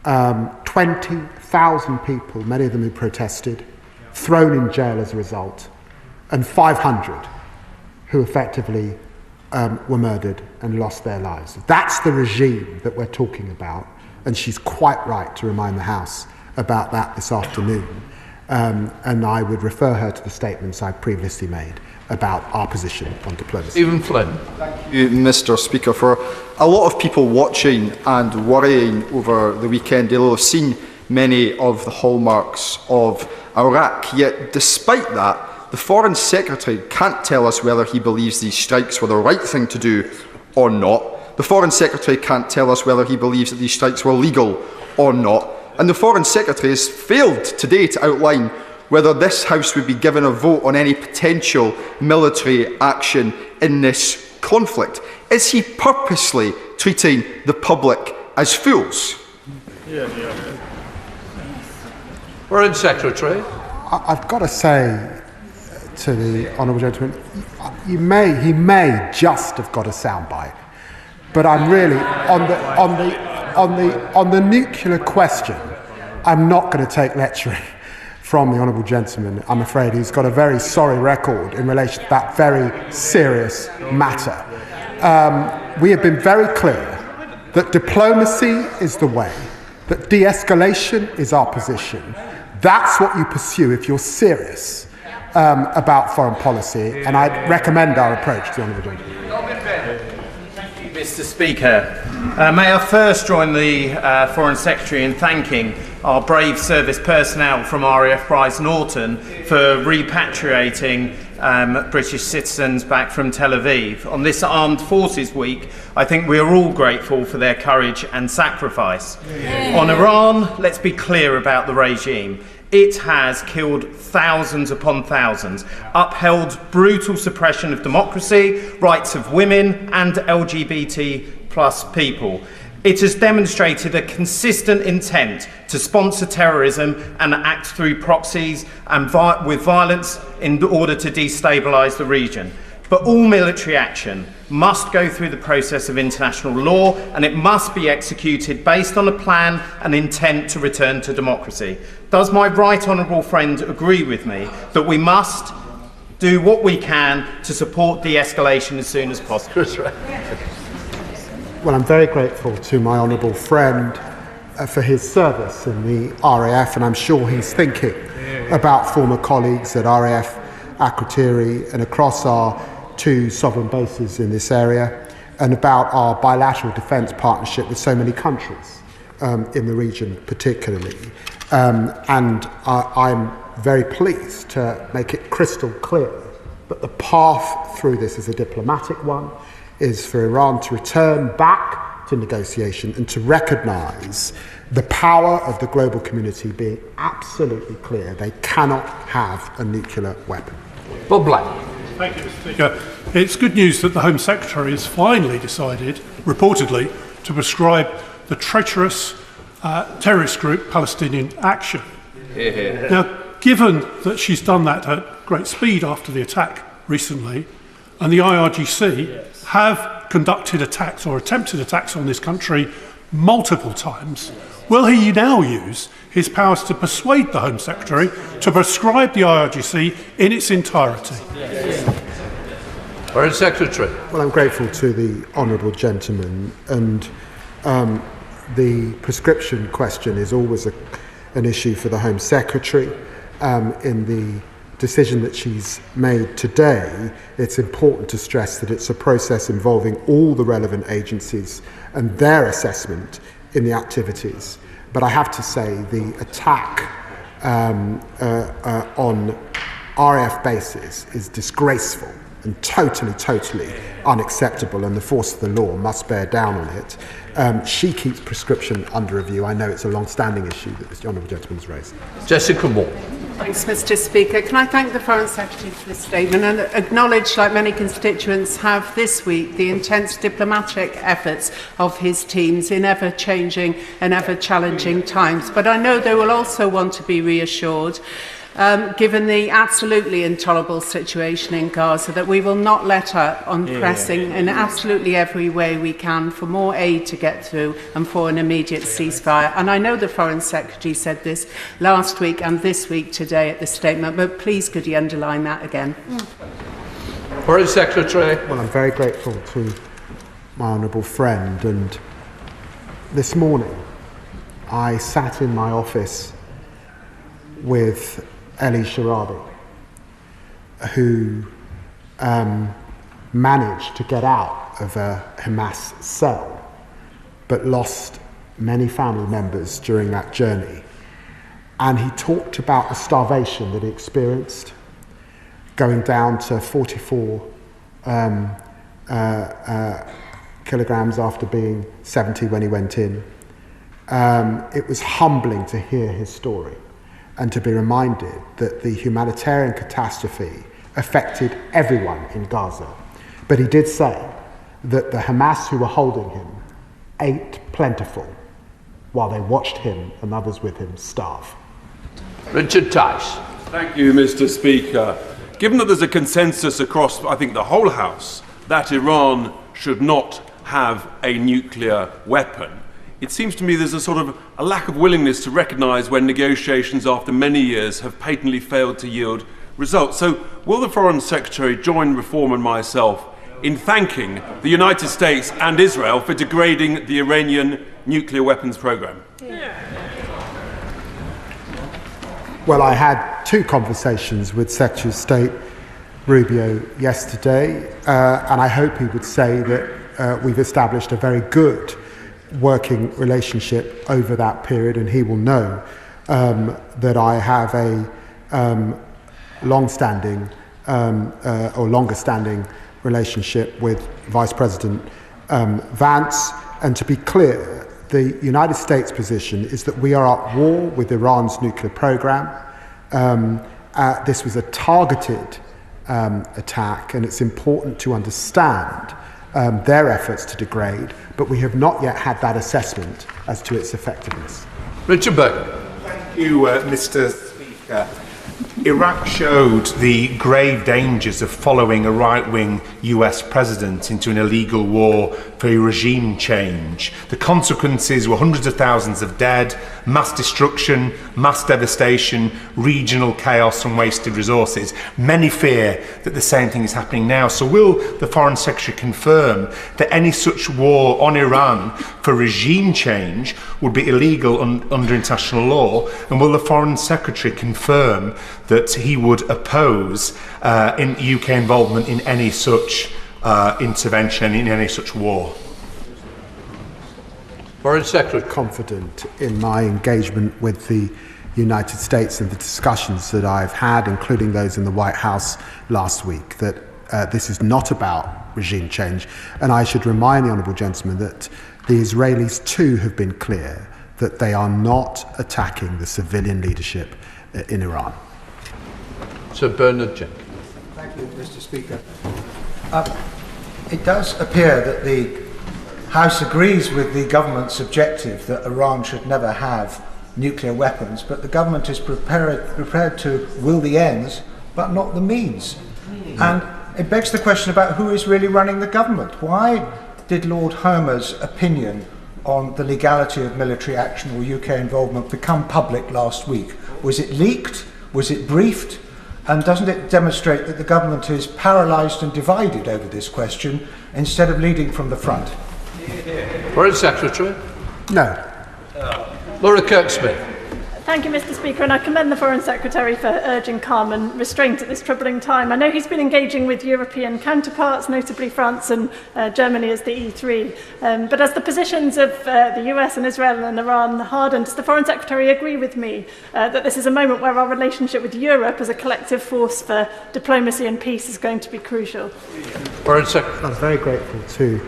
20,000 people, many of them who protested, thrown in jail as a result, and 500 who effectively were murdered and lost their lives. That's the regime that we're talking about, and she's quite right to remind the House about that this afternoon. And I would refer her to the statements I previously made about our position on diplomacy. Stephen Flynn. Thank you, Mr. Speaker. For a lot of people watching and worrying over the weekend, they'll have seen many of the hallmarks of Iraq. Yet, despite that, the Foreign Secretary can't tell us whether he believes these strikes were the right thing to do or not. The Foreign Secretary can't tell us whether he believes that these strikes were legal or not. And the Foreign Secretary has failed today to outline whether this House would be given a vote on any potential military action in this conflict. Is he purposely treating the public as fools? Foreign Secretary. I've got to say to the honourable gentleman, he may just have got a soundbite, but I'm really on the nuclear question. I'm not going to take lecturing from the honourable gentleman. I'm afraid he's got a very sorry record in relation to that very serious matter. We have been very clear that diplomacy is the way, that de-escalation is our position. That's what you pursue if you're serious about foreign policy, and I'd recommend our approach to the honourable gentleman. Thank you, Mr. Speaker. May I first join the Foreign Secretary in thanking our brave service personnel from RAF Brize Norton for repatriating British citizens back from Tel Aviv. On this Armed Forces Week, I think we are all grateful for their courage and sacrifice. On Iran, let's be clear about the regime. It has killed thousands upon thousands, upheld brutal suppression of democracy, rights of women and LGBT plus people. It has demonstrated a consistent intent to sponsor terrorism and act through proxies and with violence in order to destabilise the region. But all military action must go through the process of international law, and it must be executed based on a plan and intent to return to democracy. Does my right honourable friend agree with me that we must do what we can to support de-escalation as soon as possible? Well, I'm very grateful to my honourable friend for his service in the RAF, and I'm sure he's thinking about former colleagues at RAF Akrotiri and across our two sovereign bases in this area, and about our bilateral defence partnership with so many countries in the region particularly. And I'm very pleased to make it crystal clear that the path through this is a diplomatic one, is for Iran to return back to negotiation and to recognise the power of the global community being absolutely clear. They cannot have a nuclear weapon. Bob Black. Thank you, Mr. Speaker. It's good news that the Home Secretary has finally decided, reportedly, to prescribe the treacherous terrorist group Palestinian Action. Now, given that she's done that at great speed after the attack recently, and the IRGC have conducted attacks or attempted attacks on this country multiple times, will he now use his powers to persuade the Home Secretary to prescribe the IRGC in its entirety? Foreign Secretary. Well, I'm grateful to the honourable gentleman, and the prescription question is always an issue for the Home Secretary in the decision that she's made today, it's important to stress that it's a process involving all the relevant agencies and their assessment in the activities. But I have to say the attack on RAF bases is disgraceful and totally unacceptable, and the force of the law must bear down on it. She keeps prescription under review. I know it's a long-standing issue that this honourable gentleman has raised. Jessica Moore. Thanks, Mr. Speaker. Can I thank the Foreign Secretary for this statement and acknowledge, like many constituents have this week, the intense diplomatic efforts of his teams in ever-changing and ever-challenging times. But I know they will also want to be reassured, given the absolutely intolerable situation in Gaza, that we will not let up on pressing in absolutely every way we can for more aid to get through and for an immediate ceasefire. And I know the Foreign Secretary said this last week and this week today at the statement, but please could he underline that again? Foreign Secretary. Well, I'm very grateful to my honourable friend, and this morning I sat in my office with Eli Sharabi, who managed to get out of a Hamas cell, but lost many family members during that journey. And he talked about the starvation that he experienced, going down to 44 kilograms after being 70 when he went in. It was humbling to hear his story, and to be reminded that the humanitarian catastrophe affected everyone in Gaza. But he did say that the Hamas who were holding him ate plentiful while they watched him and others with him starve. Richard Tice. Thank you, Mr. Speaker. Given that there's a consensus across, I think, the whole House that Iran should not have a nuclear weapon, it seems to me there's a sort of a lack of willingness to recognise when negotiations after many years have patently failed to yield results. So will the Foreign Secretary join Reform and myself in thanking the United States and Israel for degrading the Iranian nuclear weapons programme? Well, I had two conversations with Secretary of State Rubio yesterday, and I hope he would say that we've established a very good working relationship over that period, and he will know that I have a long-standing or longer-standing relationship with Vice President Vance. And to be clear, the United States position is that we are at war with Iran's nuclear program. This was a targeted attack, and it's important to understand their efforts to degrade, but we have not yet had that assessment as to its effectiveness. Richard Burton. Thank you, Mr. Speaker. Iraq showed the grave dangers of following a right-wing US president into an illegal war for regime change. The consequences were hundreds of thousands of dead, mass destruction, mass devastation, regional chaos and wasted resources. Many fear that the same thing is happening now. So will the Foreign Secretary confirm that any such war on Iran for regime change would be illegal under international law? And will the Foreign Secretary confirm that he would oppose in UK involvement in any such intervention, in any such war? Foreign Secretary. Confident in my engagement with the United States and the discussions that I've had, including those in the White House last week, that this is not about regime change. And I should remind the honourable gentleman that the Israelis too have been clear that they are not attacking the civilian leadership in Iran. Sir Bernard Jenkins. Thank you, Mr. Speaker. It does appear that the House agrees with the government's objective that Iran should never have nuclear weapons, but the government is prepared to will the ends, but not the means. And it begs the question about who is really running the government. Why did Lord Homer's opinion on the legality of military action or UK involvement become public last week? Was it leaked? Was it briefed? And doesn't it demonstrate that the government is paralysed and divided over this question instead of leading from the front? Foreign Secretary. No. Laura Kirk-Smith. Thank you, Mr. Speaker, and I commend the Foreign Secretary for urging calm and restraint at this troubling time. I know he's been engaging with European counterparts, notably France and Germany as the E3. But as the positions of the US and Israel and Iran harden, does the Foreign Secretary agree with me that this is a moment where our relationship with Europe as a collective force for diplomacy and peace is going to be crucial? Foreign Secretary. I'm very grateful to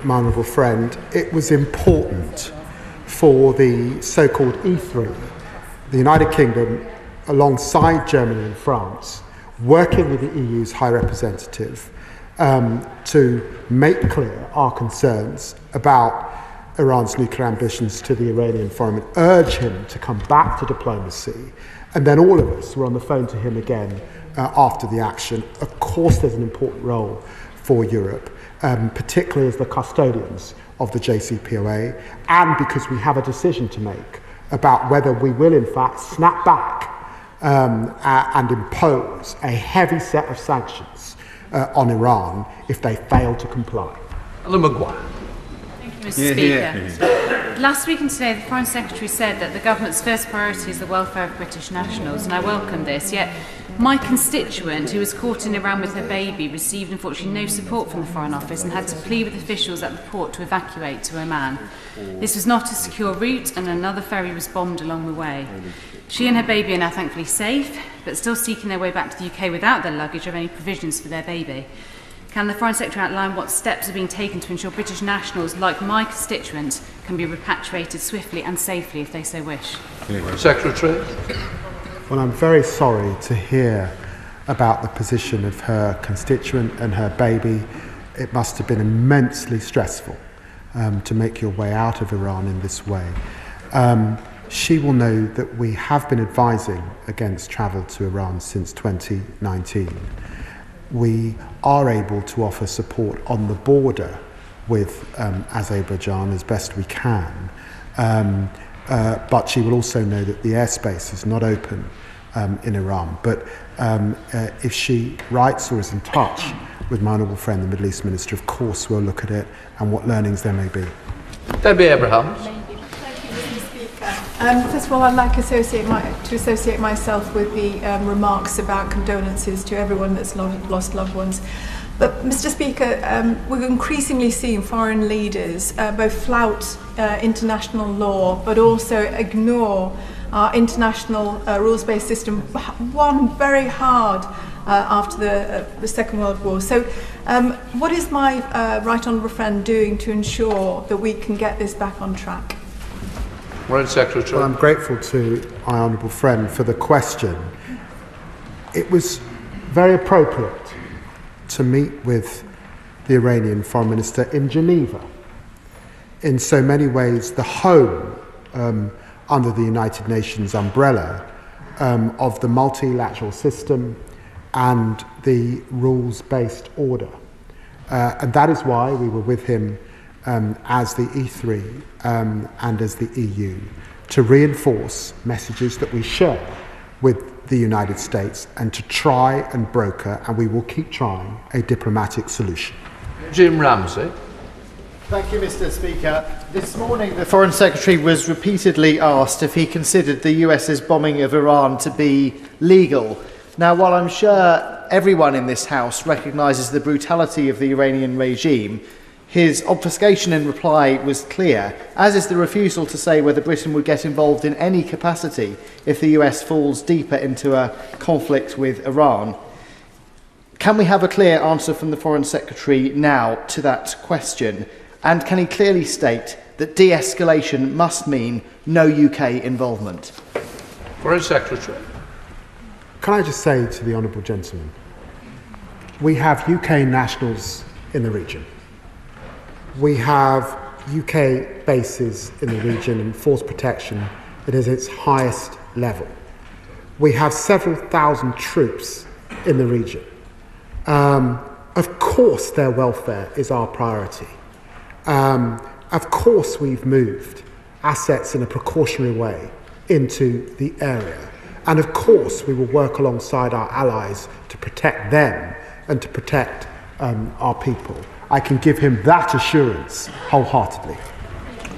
my honourable friend. It was important for the so-called E3, the United Kingdom, alongside Germany and France, working with the EU's High Representative to make clear our concerns about Iran's nuclear ambitions to the Iranian forum and urge him to come back to diplomacy. And then all of us were on the phone to him again after the action. Of course, there's an important role for Europe, particularly as the custodians of the JCPOA, and because we have a decision to make about whether we will in fact snap back and impose a heavy set of sanctions on Iran if they fail to comply. Alan Maguire. Mr. Speaker. Last week and today, the Foreign Secretary said that the government's first priority is the welfare of British nationals, and I welcome this. Yet, my constituent, who was caught in Iran with her baby, received unfortunately no support from the Foreign Office and had to plead with officials at the port to evacuate to Oman. This was not a secure route, and another ferry was bombed along the way. She and her baby are now thankfully safe, but still seeking their way back to the UK without their luggage or any provisions for their baby. Can the Foreign Secretary outline what steps are being taken to ensure British nationals, like my constituent, can be repatriated swiftly and safely if they so wish? Secretary. Well, I'm very sorry to hear about the position of her constituent and her baby. It must have been immensely stressful to make your way out of Iran in this way. She will know that we have been advising against travel to Iran since 2019. We are able to offer support on the border with Azerbaijan as best we can, but she will also know that the airspace is not open in Iran. But if she writes or is in touch with my honourable friend, the Middle East Minister, of course we'll look at it and what learnings there may be. Debbie Abrahams. First of all, I'd like to associate myself with the remarks about condolences to everyone that's lost loved ones. But, Mr. Speaker, we're increasingly seeing foreign leaders both flout international law, but also ignore our international rules-based system, one very hard after the Second World War. So, what is my right honourable friend doing to ensure that we can get this back on track? Foreign Secretary. Well, I'm grateful to my honourable friend for the question. It was very appropriate to meet with the Iranian Foreign Minister in Geneva. In so many ways, the home under the United Nations umbrella of the multilateral system and the rules-based order. And that is why we were with him as the E3 and as the EU to reinforce messages that we share with the United States and to try and broker, and we will keep trying, a diplomatic solution. Jim Ramsey. Thank you, Mr. Speaker. This morning, the Foreign Secretary was repeatedly asked if he considered the US's bombing of Iran to be legal. Now, while I'm sure everyone in this House recognises the brutality of the Iranian regime, his obfuscation in reply was clear, as is the refusal to say whether Britain would get involved in any capacity if the US falls deeper into a conflict with Iran. Can we have a clear answer from the Foreign Secretary now to that question? And can he clearly state that de-escalation must mean no UK involvement? Foreign Secretary. Can I just say to the honourable gentleman, we have UK nationals in the region. We have UK bases in the region and force protection that is its highest level. We have several thousand troops in the region. Of course their welfare is our priority. Of course we've moved assets in a precautionary way into the area. And of course we will work alongside our allies to protect them and to protect our people. I can give him that assurance wholeheartedly.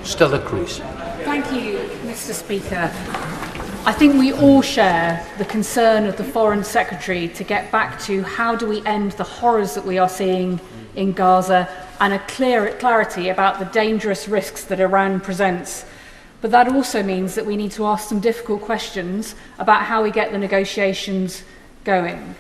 Stella Creasy. Thank you, Mr. Speaker. I think we all share the concern of the Foreign Secretary to get back to how do we end the horrors that we are seeing in Gaza and a clarity about the dangerous risks that Iran presents. But that also means that we need to ask some difficult questions about how we get the negotiations going.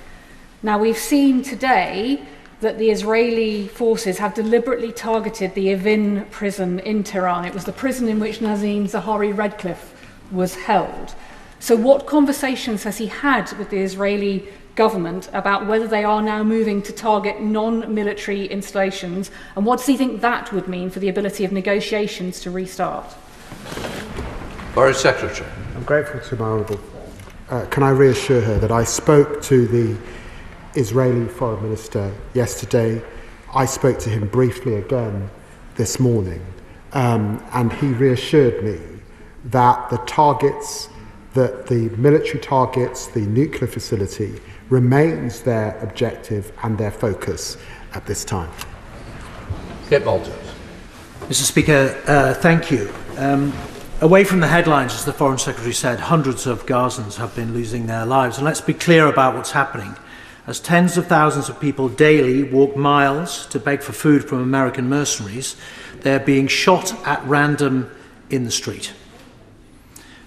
Now, we've seen today that the Israeli forces have deliberately targeted the Evin prison in Tehran. It was the prison in which Nazim Zahawi Redcliffe was held. So what conversations has he had with the Israeli government about whether they are now moving to target non-military installations, and what does he think that would mean for the ability of negotiations to restart? Foreign Secretary. I'm grateful to my Honourable. Can I reassure her that I spoke to the Israeli Foreign Minister yesterday. I spoke to him briefly again this morning, and he reassured me that the targets, that the military targets, the nuclear facility, remains their objective and their focus at this time. Kit Walters. Mr. Speaker, thank you. Away from the headlines, as the Foreign Secretary said, hundreds of Gazans have been losing their lives. And let's be clear about what's happening. As tens of thousands of people daily walk miles to beg for food from American mercenaries, they're being shot at random in the street.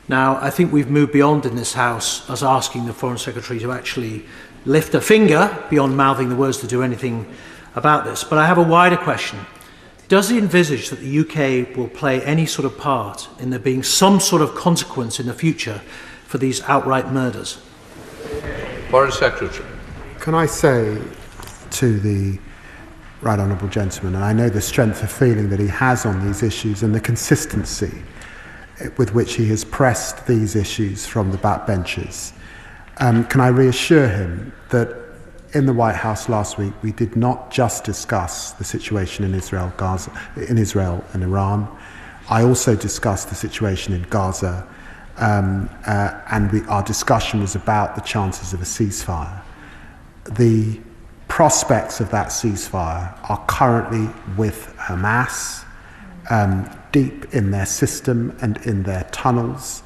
Now, I think we've moved beyond in this House as asking the Foreign Secretary to actually lift a finger beyond mouthing the words to do anything about this. But I have a wider question. Does he envisage that the UK will play any sort of part in there being some sort of consequence in the future for these outright murders? Foreign Secretary. Can I say to the Right Honourable Gentleman, and I know the strength of feeling that he has on these issues and the consistency with which he has pressed these issues from the backbenches, can I reassure him that in the White House last week we did not just discuss the situation in Israel and Iran. I also discussed the situation in Gaza, and our discussion was about the chances of a ceasefire. The prospects of that ceasefire are currently with Hamas, deep in their system and in their tunnels,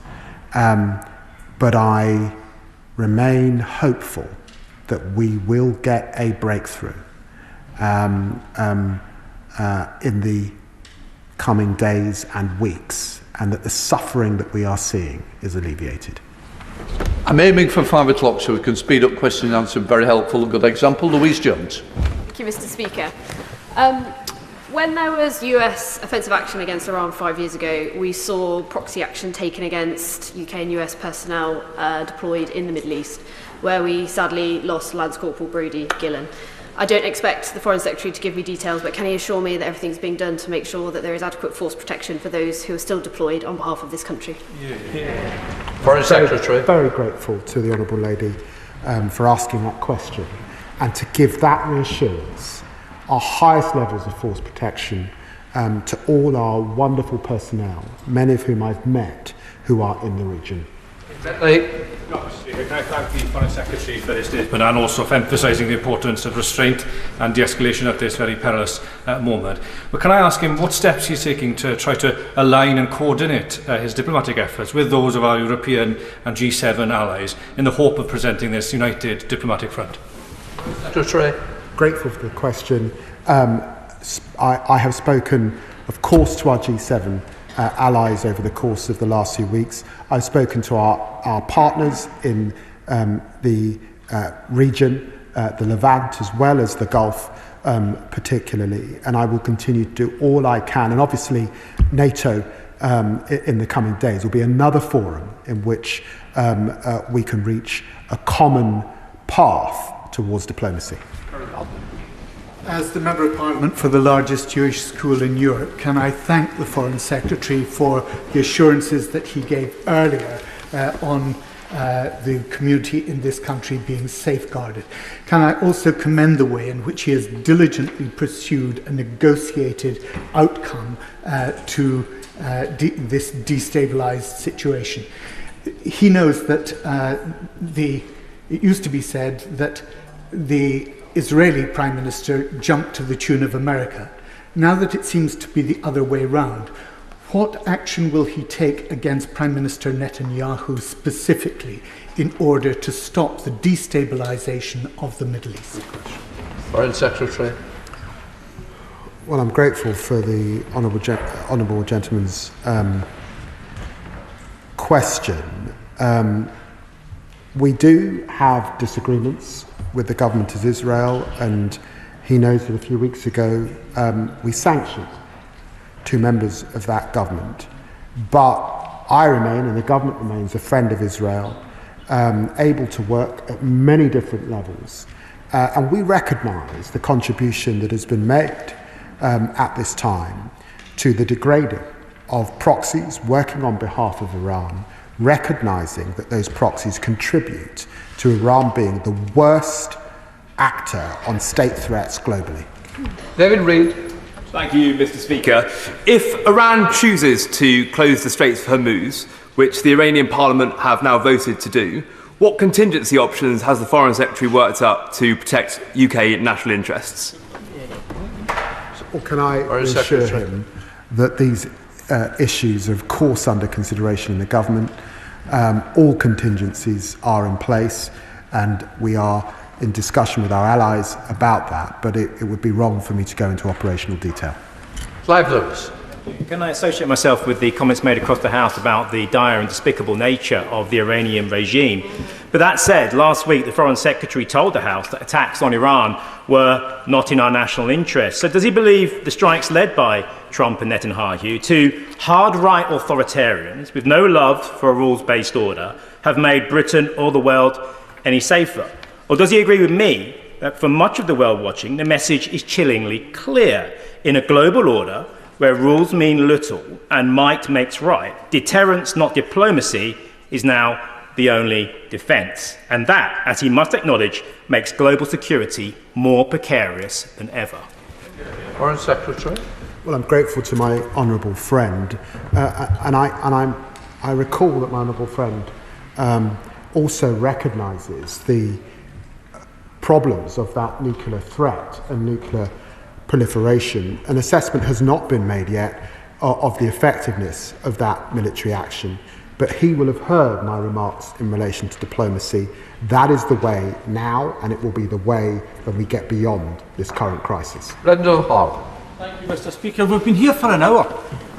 but I remain hopeful that we will get a breakthrough in the coming days and weeks, and that the suffering that we are seeing is alleviated. I'm aiming for 5 o'clock so we can speed up question and answer. Very helpful and good example. Louise Jones. Thank you, Mr. Speaker. When there was US offensive action against Iran 5 years ago, we saw proxy action taken against UK and US personnel deployed in the Middle East, where we sadly lost Lance Corporal Brodie Gillen. I don't expect the Foreign Secretary to give me details, but can he assure me that everything's being done to make sure that there is adequate force protection for those who are still deployed on behalf of this country? Foreign Secretary. Very grateful to the Honourable Lady for asking that question, and to give that reassurance, our highest levels of force protection to all our wonderful personnel, many of whom I've met, who are in the region. Can I thank the Foreign Secretary for his statement and also for emphasising the importance of restraint and de-escalation at this very perilous moment. But can I ask him what steps he's taking to try to align and coordinate his diplomatic efforts with those of our European and G7 allies in the hope of presenting this united diplomatic front? Secretary. Grateful for the question. I have spoken, of course, to our G7 allies over the course of the last few weeks. I've spoken to our partners in the region, the Levant, as well as the Gulf particularly, and I will continue to do all I can. And obviously NATO in the coming days will be another forum in which we can reach a common path towards diplomacy. As the Member of Parliament for the largest Jewish school in Europe, can I thank the Foreign Secretary for the assurances that he gave earlier on the community in this country being safeguarded. Can I also commend the way in which he has diligently pursued a negotiated outcome to this destabilised situation. He knows that it used to be said that the Israeli Prime Minister jumped to the tune of America. Now that it seems to be the other way round, what action will he take against Prime Minister Netanyahu specifically in order to stop the destabilization of the Middle East? Foreign Secretary. Well, I'm grateful for the honourable gentleman's question. We do have disagreements with the government of Israel, and he knows that a few weeks ago we sanctioned 2 members of that government. But I remain, and the government remains, a friend of Israel, able to work at many different levels. And we recognise the contribution that has been made at this time to the degrading of proxies working on behalf of Iran, recognising that those proxies contribute to Iran being the worst actor on state threats globally. David Reid. Thank you, Mr. Speaker. If Iran chooses to close the Strait of Hormuz, which the Iranian Parliament have now voted to do, what contingency options has the Foreign Secretary worked up to protect UK national interests? Or can I assure him that these issues are of course under consideration in the government? All contingencies are in place, and we are in discussion with our allies about that, but it would be wrong for me to go into operational detail. Clive Lewis. Can I associate myself with the comments made across the House about the dire and despicable nature of the Iranian regime? But that said, last week the Foreign Secretary told the House that attacks on Iran were not in our national interest. So does he believe the strikes led by Trump and Netanyahu, 2 hard-right authoritarians with no love for a rules-based order, have made Britain or the world any safer? Or does he agree with me that for much of the world watching, the message is chillingly clear? In a global order where rules mean little and might makes right, deterrence, not diplomacy, is now the only defence. And that, as he must acknowledge, makes global security more precarious than ever. Foreign Secretary. Well, I'm grateful to my honourable friend, and I recall that my honourable friend also recognises the problems of that nuclear threat and nuclear proliferation. An assessment has not been made yet of the effectiveness of that military action, but he will have heard my remarks in relation to diplomacy. That is the way now, and it will be the way when we get beyond this current crisis. Brendan Hall. Thank you, Mr. Speaker. We've been here for an hour,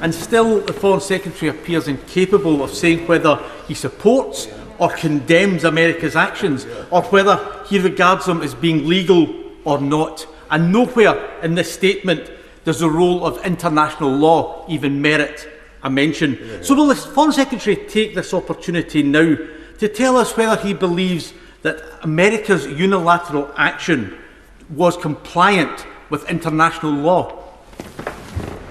and still the Foreign Secretary appears incapable of saying whether he supports or condemns America's actions, or whether he regards them as being legal or not. And nowhere in this statement does the role of international law even merit a mention. So will the Foreign Secretary take this opportunity now to tell us whether he believes that America's unilateral action was compliant with international law?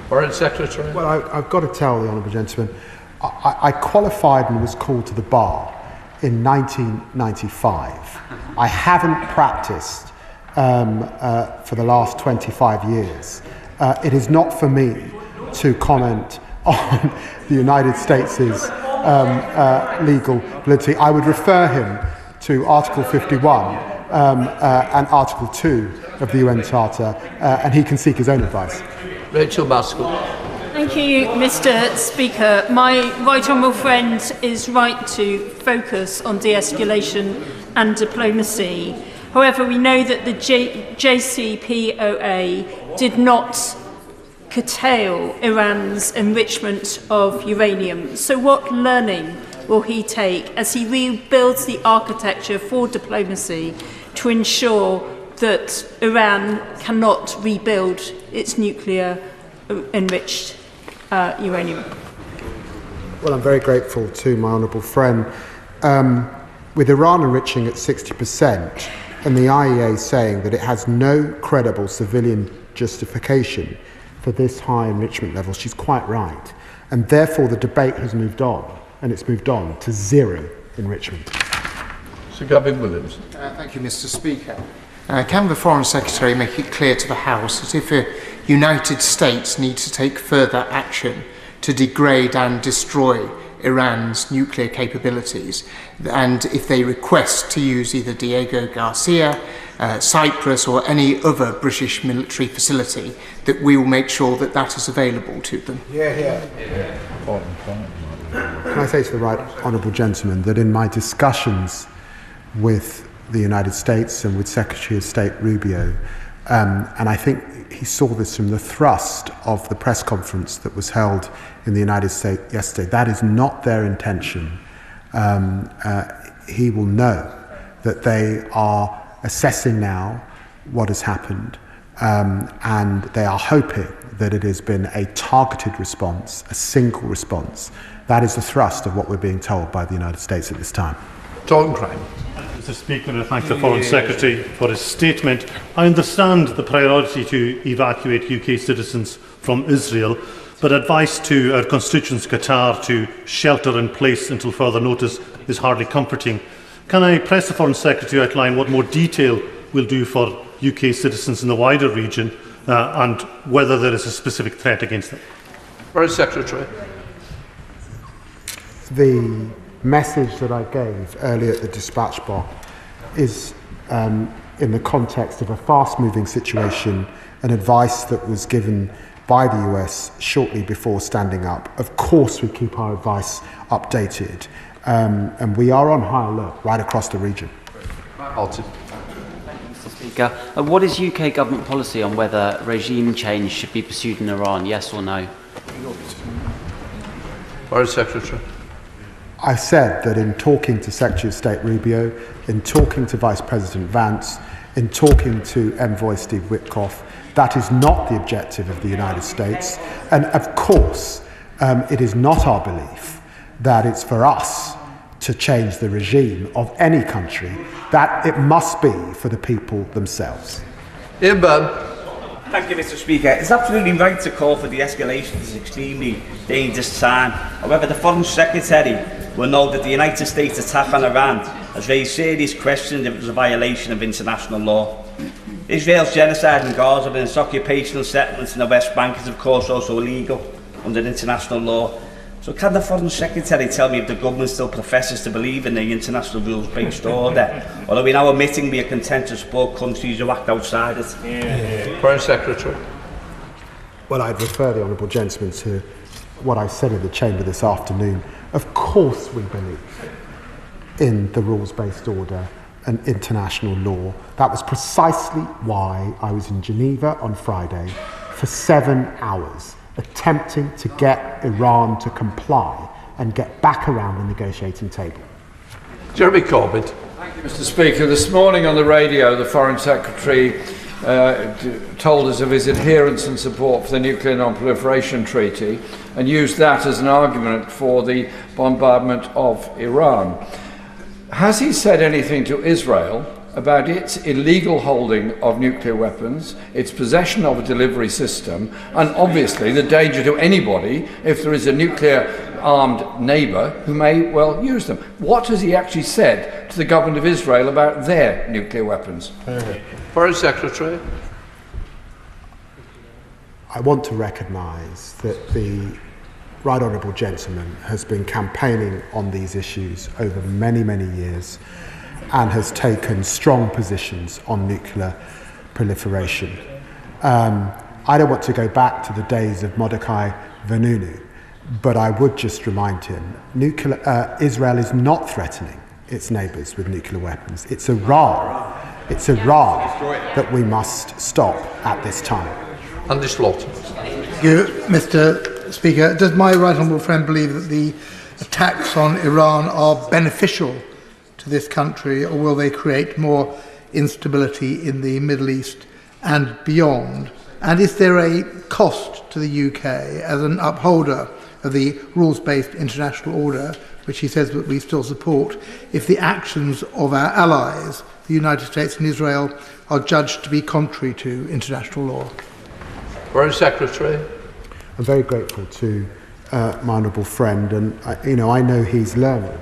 Foreign Secretary. Well, I've got to tell the honourable gentleman, I qualified and was called to the bar in 1995. I haven't practised for the last 25 years. It is not for me to comment on the United States' legal validity. I would refer him to Article 51 and Article 2 of the UN Charter, and he can seek his own advice. Rachel Maskell. Thank you, Mr. Speaker. My right honourable friend is right to focus on de-escalation and diplomacy. However, we know that the JCPOA did not curtail Iran's enrichment of uranium. So what learning will he take as he rebuilds the architecture for diplomacy to ensure that Iran cannot rebuild its nuclear enriched uranium? Well, I'm very grateful to my honourable friend. With Iran enriching at 60%, and the IEA saying that it has no credible civilian justification for this high enrichment level, she's quite right. And therefore the debate has moved on, and it's moved on to zero enrichment. Sir Gavin Williams. Thank you, Mr. Speaker. Can the Foreign Secretary make it clear to the House that if the United States needs to take further action to degrade and destroy Iran's nuclear capabilities, and if they request to use either Diego Garcia, Cyprus or any other British military facility, that we will make sure that that is available to them. Can I say to the right honourable gentleman that in my discussions with the United States and with Secretary of State Rubio, and I think he saw this from the thrust of the press conference that was held in the United States yesterday, that is not their intention. He will know that they are assessing now what has happened, and they are hoping that it has been a targeted response, a single response. That is the thrust of what we're being told by the United States at this time. John Crane. Mr. Speaker, I thank the Foreign Secretary for his statement. I understand the priority to evacuate UK citizens from Israel, but advice to our constituents Qatar to shelter in place until further notice is hardly comforting. Can I press the Foreign Secretary to outline what more detail will do for UK citizens in the wider region and whether there is a specific threat against them? Foreign Secretary. The message that I gave earlier at the dispatch box is in the context of a fast-moving situation, an advice that was given by the US shortly before standing up. Of course, we keep our advice updated, and we are on high alert right across the region. Alton. Mr. Speaker, what is UK government policy on whether regime change should be pursued in Iran, yes or no? Foreign Secretary. I said that in talking to Secretary of State Rubio, in talking to Vice President Vance, in talking to Envoy Steve Witkoff, that is not the objective of the United States. And of course, it is not our belief that it's for us to change the regime of any country, that it must be for the people themselves. Ian Byrne. Thank you, Mr. Speaker. It's absolutely right to call for de-escalation at this extremely dangerous time. However, the Foreign Secretary will know that the United States attack on Iran has raised serious questions if it was a violation of international law. Israel's genocide in Gaza and its occupational settlements in the West Bank is, of course, also illegal under international law. So can the Foreign Secretary tell me if the government still professes to believe in the international rules-based order, or are we now admitting we are content to support countries who act outside it? Foreign Secretary. Well, I'd refer the honourable gentleman to what I said in the chamber this afternoon. Of course we believe in the rules-based order and international law. That was precisely why I was in Geneva on Friday for 7 hours, attempting to get Iran to comply and get back around the negotiating table. Jeremy Corbett. Thank you, Mr. Speaker. This morning on the radio, the Foreign Secretary told us of his adherence and support for the Nuclear Non-Proliferation Treaty and used that as an argument for the bombardment of Iran. Has he said anything to Israel about its illegal holding of nuclear weapons, its possession of a delivery system, and obviously the danger to anybody if there is a nuclear-armed neighbour who may well use them? What has he actually said to the government of Israel about their nuclear weapons? Foreign Secretary. I want to recognise that the right honourable gentleman has been campaigning on these issues over many, many years and has taken strong positions on nuclear proliferation. I don't want to go back to the days of Mordecai Vanunu, but I would just remind him, Israel is not threatening its neighbours with nuclear weapons. It's Iran that we must stop at this time. Andy Slaughter. Thank you, Mr. Speaker. Does my right honourable friend believe that the attacks on Iran are beneficial to this country, or will they create more instability in the Middle East and beyond? And is there a cost to the UK as an upholder of the rules-based international order, which he says that we still support, if the actions of our allies, the United States and Israel, are judged to be contrary to international law? Foreign Secretary. I'm very grateful to my honourable friend, and I know he's learned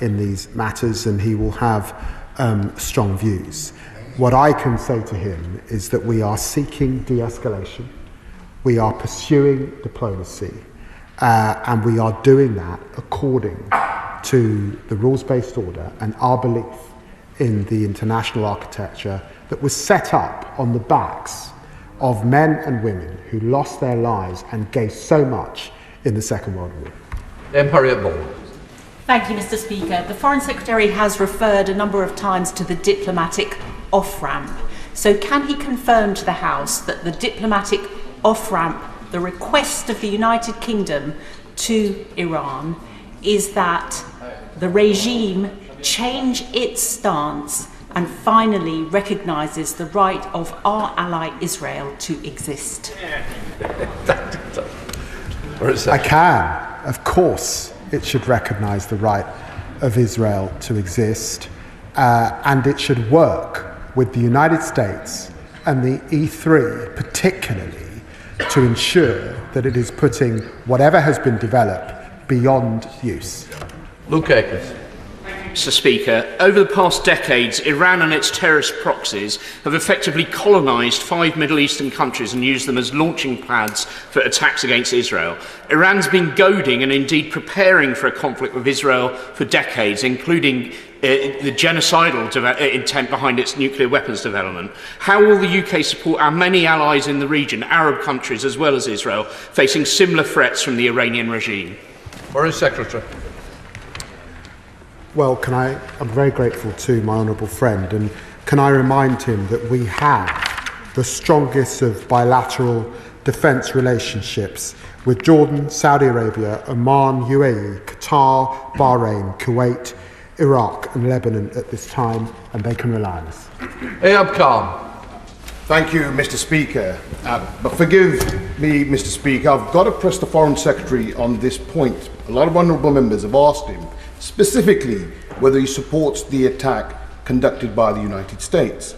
in these matters, and he will have strong views. What I can say to him is that we are seeking de-escalation, we are pursuing diplomacy, And we are doing that according to the rules-based order and our belief in the international architecture that was set up on the backs of men and women who lost their lives and gave so much in the Second World War. Harriet Ball. Thank you, Mr. Speaker. The Foreign Secretary has referred a number of times to the diplomatic off-ramp. So can he confirm to the House that the diplomatic off-ramp, the request of the United Kingdom to Iran, is that the regime change its stance and finally recognises the right of our ally Israel to exist? I can. Of course, it should recognise the right of Israel to exist, and it should work with the United States and the E3 particularly to ensure that it is putting whatever has been developed beyond use. Luke Akers. Mr. Speaker, over the past decades, Iran and its terrorist proxies have effectively colonised 5 Middle Eastern countries and used them as launching pads for attacks against Israel. Iran's been goading and indeed preparing for a conflict with Israel for decades, including the genocidal intent behind its nuclear weapons development. How will the UK support our many allies in the region, Arab countries as well as Israel, facing similar threats from the Iranian regime? Foreign Secretary. Well, I'm very grateful to my honourable friend, and can I remind him that we have the strongest of bilateral defence relationships with Jordan, Saudi Arabia, Oman, UAE, Qatar, Bahrain, Kuwait, Iraq and Lebanon at this time, and they can rely on us. Ayab Khan. Thank you, Mr. Speaker. But forgive me, Mr. Speaker, I've got to press the Foreign Secretary on this point. A lot of honourable members have asked him specifically whether he supports the attack conducted by the United States.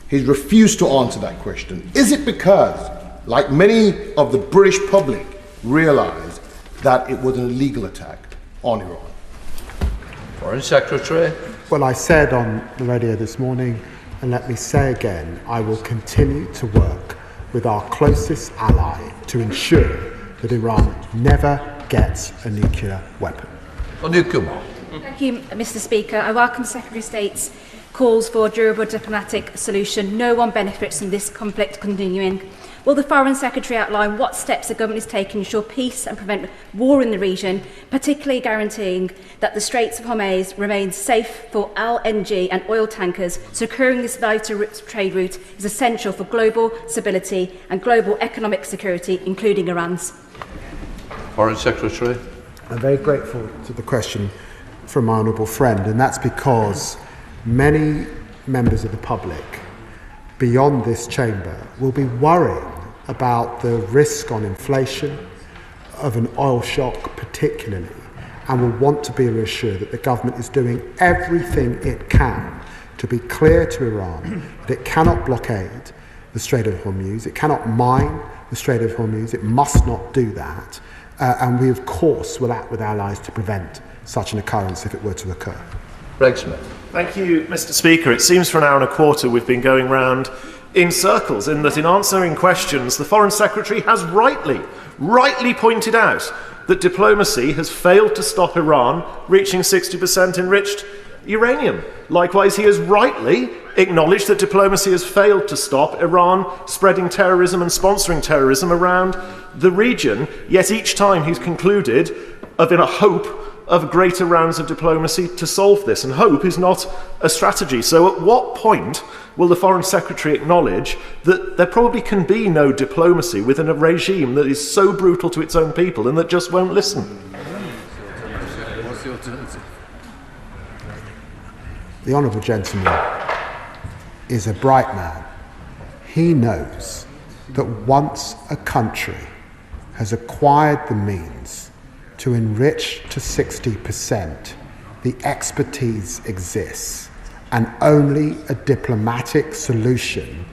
He's refused to answer that question. Is it because, like many of the British public, realised that it was an illegal attack on Iran? Foreign Secretary. Well, I said on the radio this morning, and let me say again, I will continue to work with our closest ally to ensure that Iran never gets a nuclear weapon. Thank you, Mr. Speaker. I welcome Secretary of State's calls for a durable diplomatic solution. No one benefits from this conflict continuing. Will the Foreign Secretary outline what steps the government is taking to ensure peace and prevent war in the region, particularly guaranteeing that the Strait of Hormuz remains safe for LNG and oil tankers? Securing this vital trade route is essential for global stability and global economic security, including Iran's. Foreign Secretary. I'm very grateful to the question from my honourable friend, and that's because many members of the public beyond this chamber will be worrying about the risk on inflation of an oil shock particularly, and will want to be reassured that the government is doing everything it can to be clear to Iran that it cannot blockade the Strait of Hormuz, it cannot mine the Strait of Hormuz, it must not do that, and we of course will act with allies to prevent such an occurrence if it were to occur. Greg Smith. Thank you, Mr. Speaker. It seems for an hour and a quarter we've been going round in circles, in that in answering questions, the Foreign Secretary has rightly pointed out that diplomacy has failed to stop Iran reaching 60% enriched uranium. Likewise, he has rightly acknowledged that diplomacy has failed to stop Iran spreading terrorism and sponsoring terrorism around the region, yet each time he's concluded in a hope of greater rounds of diplomacy to solve this, and hope is not a strategy. So at what point will the Foreign Secretary acknowledge that there probably can be no diplomacy within a regime that is so brutal to its own people and that just won't listen? What's the alternative? The honourable gentleman is a bright man. He knows that once a country has acquired the means to enrich to 60%, the expertise exists, and only a diplomatic solution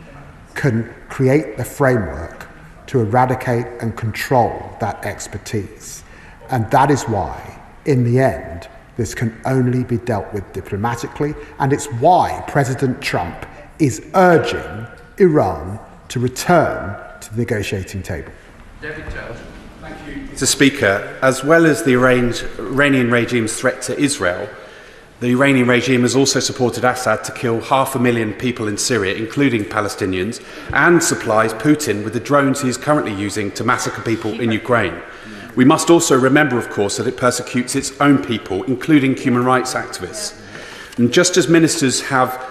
can create the framework to eradicate and control that expertise. And that is why, in the end, this can only be dealt with diplomatically, and it's why President Trump is urging Iran to return to the negotiating table. David Taylor. Thank you. Mr. Speaker, as well as the Iranian regime's threat to Israel, the Iranian regime has also supported Assad to kill 500,000 people in Syria, including Palestinians, and supplies Putin with the drones he is currently using to massacre people in Ukraine. We must also remember, of course, that it persecutes its own people, including human rights activists. And just as ministers have,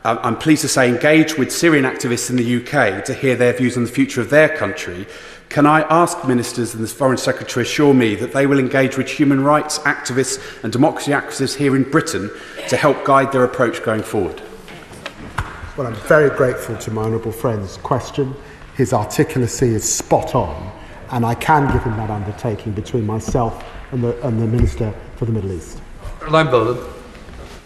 I'm pleased to say, engaged with Syrian activists in the UK to hear their views on the future of their country, can I ask ministers and the Foreign Secretary assure me that they will engage with human rights activists and democracy activists here in Britain to help guide their approach going forward? Well, I'm very grateful to my honourable friend's question. His articulacy is spot on, and I can give him that undertaking between myself and the Minister for the Middle East.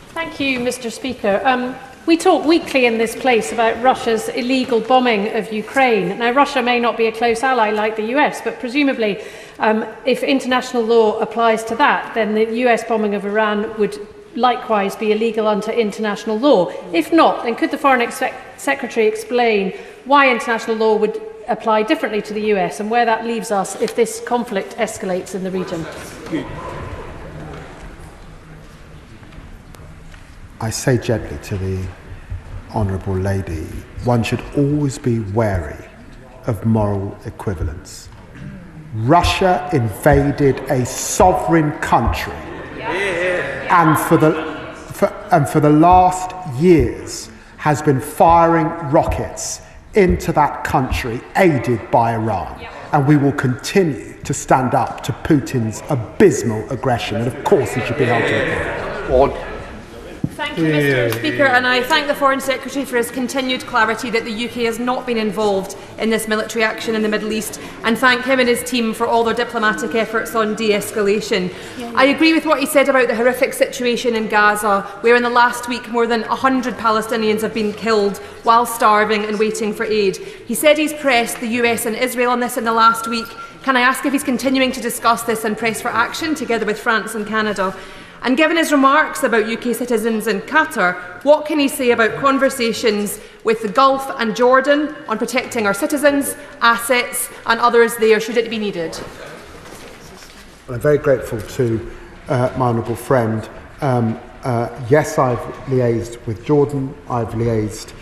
Thank you, Mr. Speaker. We talk weekly in this place about Russia's illegal bombing of Ukraine. Now, Russia may not be a close ally like the US, but presumably, if international law applies to that, then the US bombing of Iran would likewise be illegal under international law. If not, then could the Foreign Secretary explain why international law would apply differently to the US and where that leaves us if this conflict escalates in the region? I say gently to the honourable lady, one should always be wary of moral equivalence. Russia invaded a sovereign country, and for the last years has been firing rockets into that country, aided by Iran. And we will continue to stand up to Putin's abysmal aggression, and of course he should be held to account. Thank you, Mr. Speaker, and I thank the Foreign Secretary for his continued clarity that the UK has not been involved in this military action in the Middle East, and thank him and his team for all their diplomatic efforts on de-escalation. I agree with what he said about the horrific situation in Gaza, where in the last week more than 100 Palestinians have been killed while starving and waiting for aid. He said he's pressed the US and Israel on this in the last week. Can I ask if he's continuing to discuss this and press for action together with France and Canada? And given his remarks about UK citizens in Qatar, what can he say about conversations with the Gulf and Jordan on protecting our citizens, assets and others there should it be needed? Well, I'm very grateful to my honourable friend. Yes, I've liaised with Jordan, I've liaised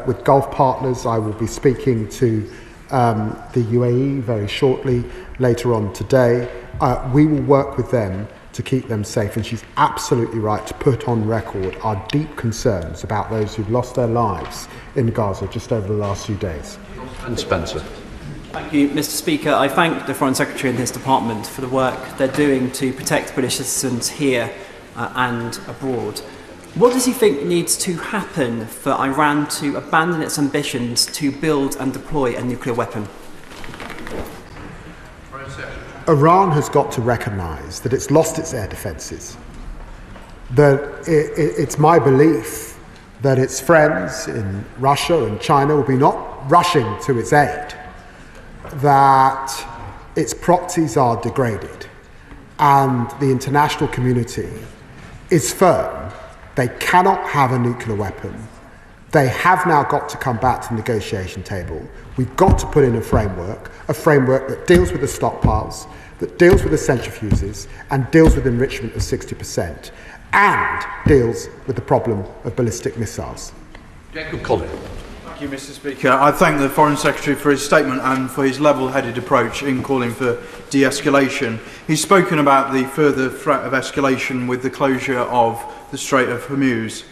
with Gulf partners. I will be speaking to the UAE very shortly, later on today. We will work with them to keep them safe, and she's absolutely right to put on record our deep concerns about those who've lost their lives in Gaza just over the last few days. And Spencer. Thank you, Mr. Speaker. I thank the Foreign Secretary and his department for the work they're doing to protect British citizens here and abroad. What does he think needs to happen for Iran to abandon its ambitions to build and deploy a nuclear weapon? Iran has got to recognise that it's lost its air defences. That it's my belief that its friends in Russia and China will be not rushing to its aid, that its proxies are degraded, and the international community is firm. They cannot have a nuclear weapon. They have now got to come back to the negotiation table. We've got to put in a framework that deals with the stockpiles, that deals with the centrifuges, and deals with enrichment of 60%, and deals with the problem of ballistic missiles. Jacob Collins. Thank you, Mr. Speaker. I thank the Foreign Secretary for his statement and for his level-headed approach in calling for de-escalation. He's spoken about the further threat of escalation with the closure of the Strait of Hormuz,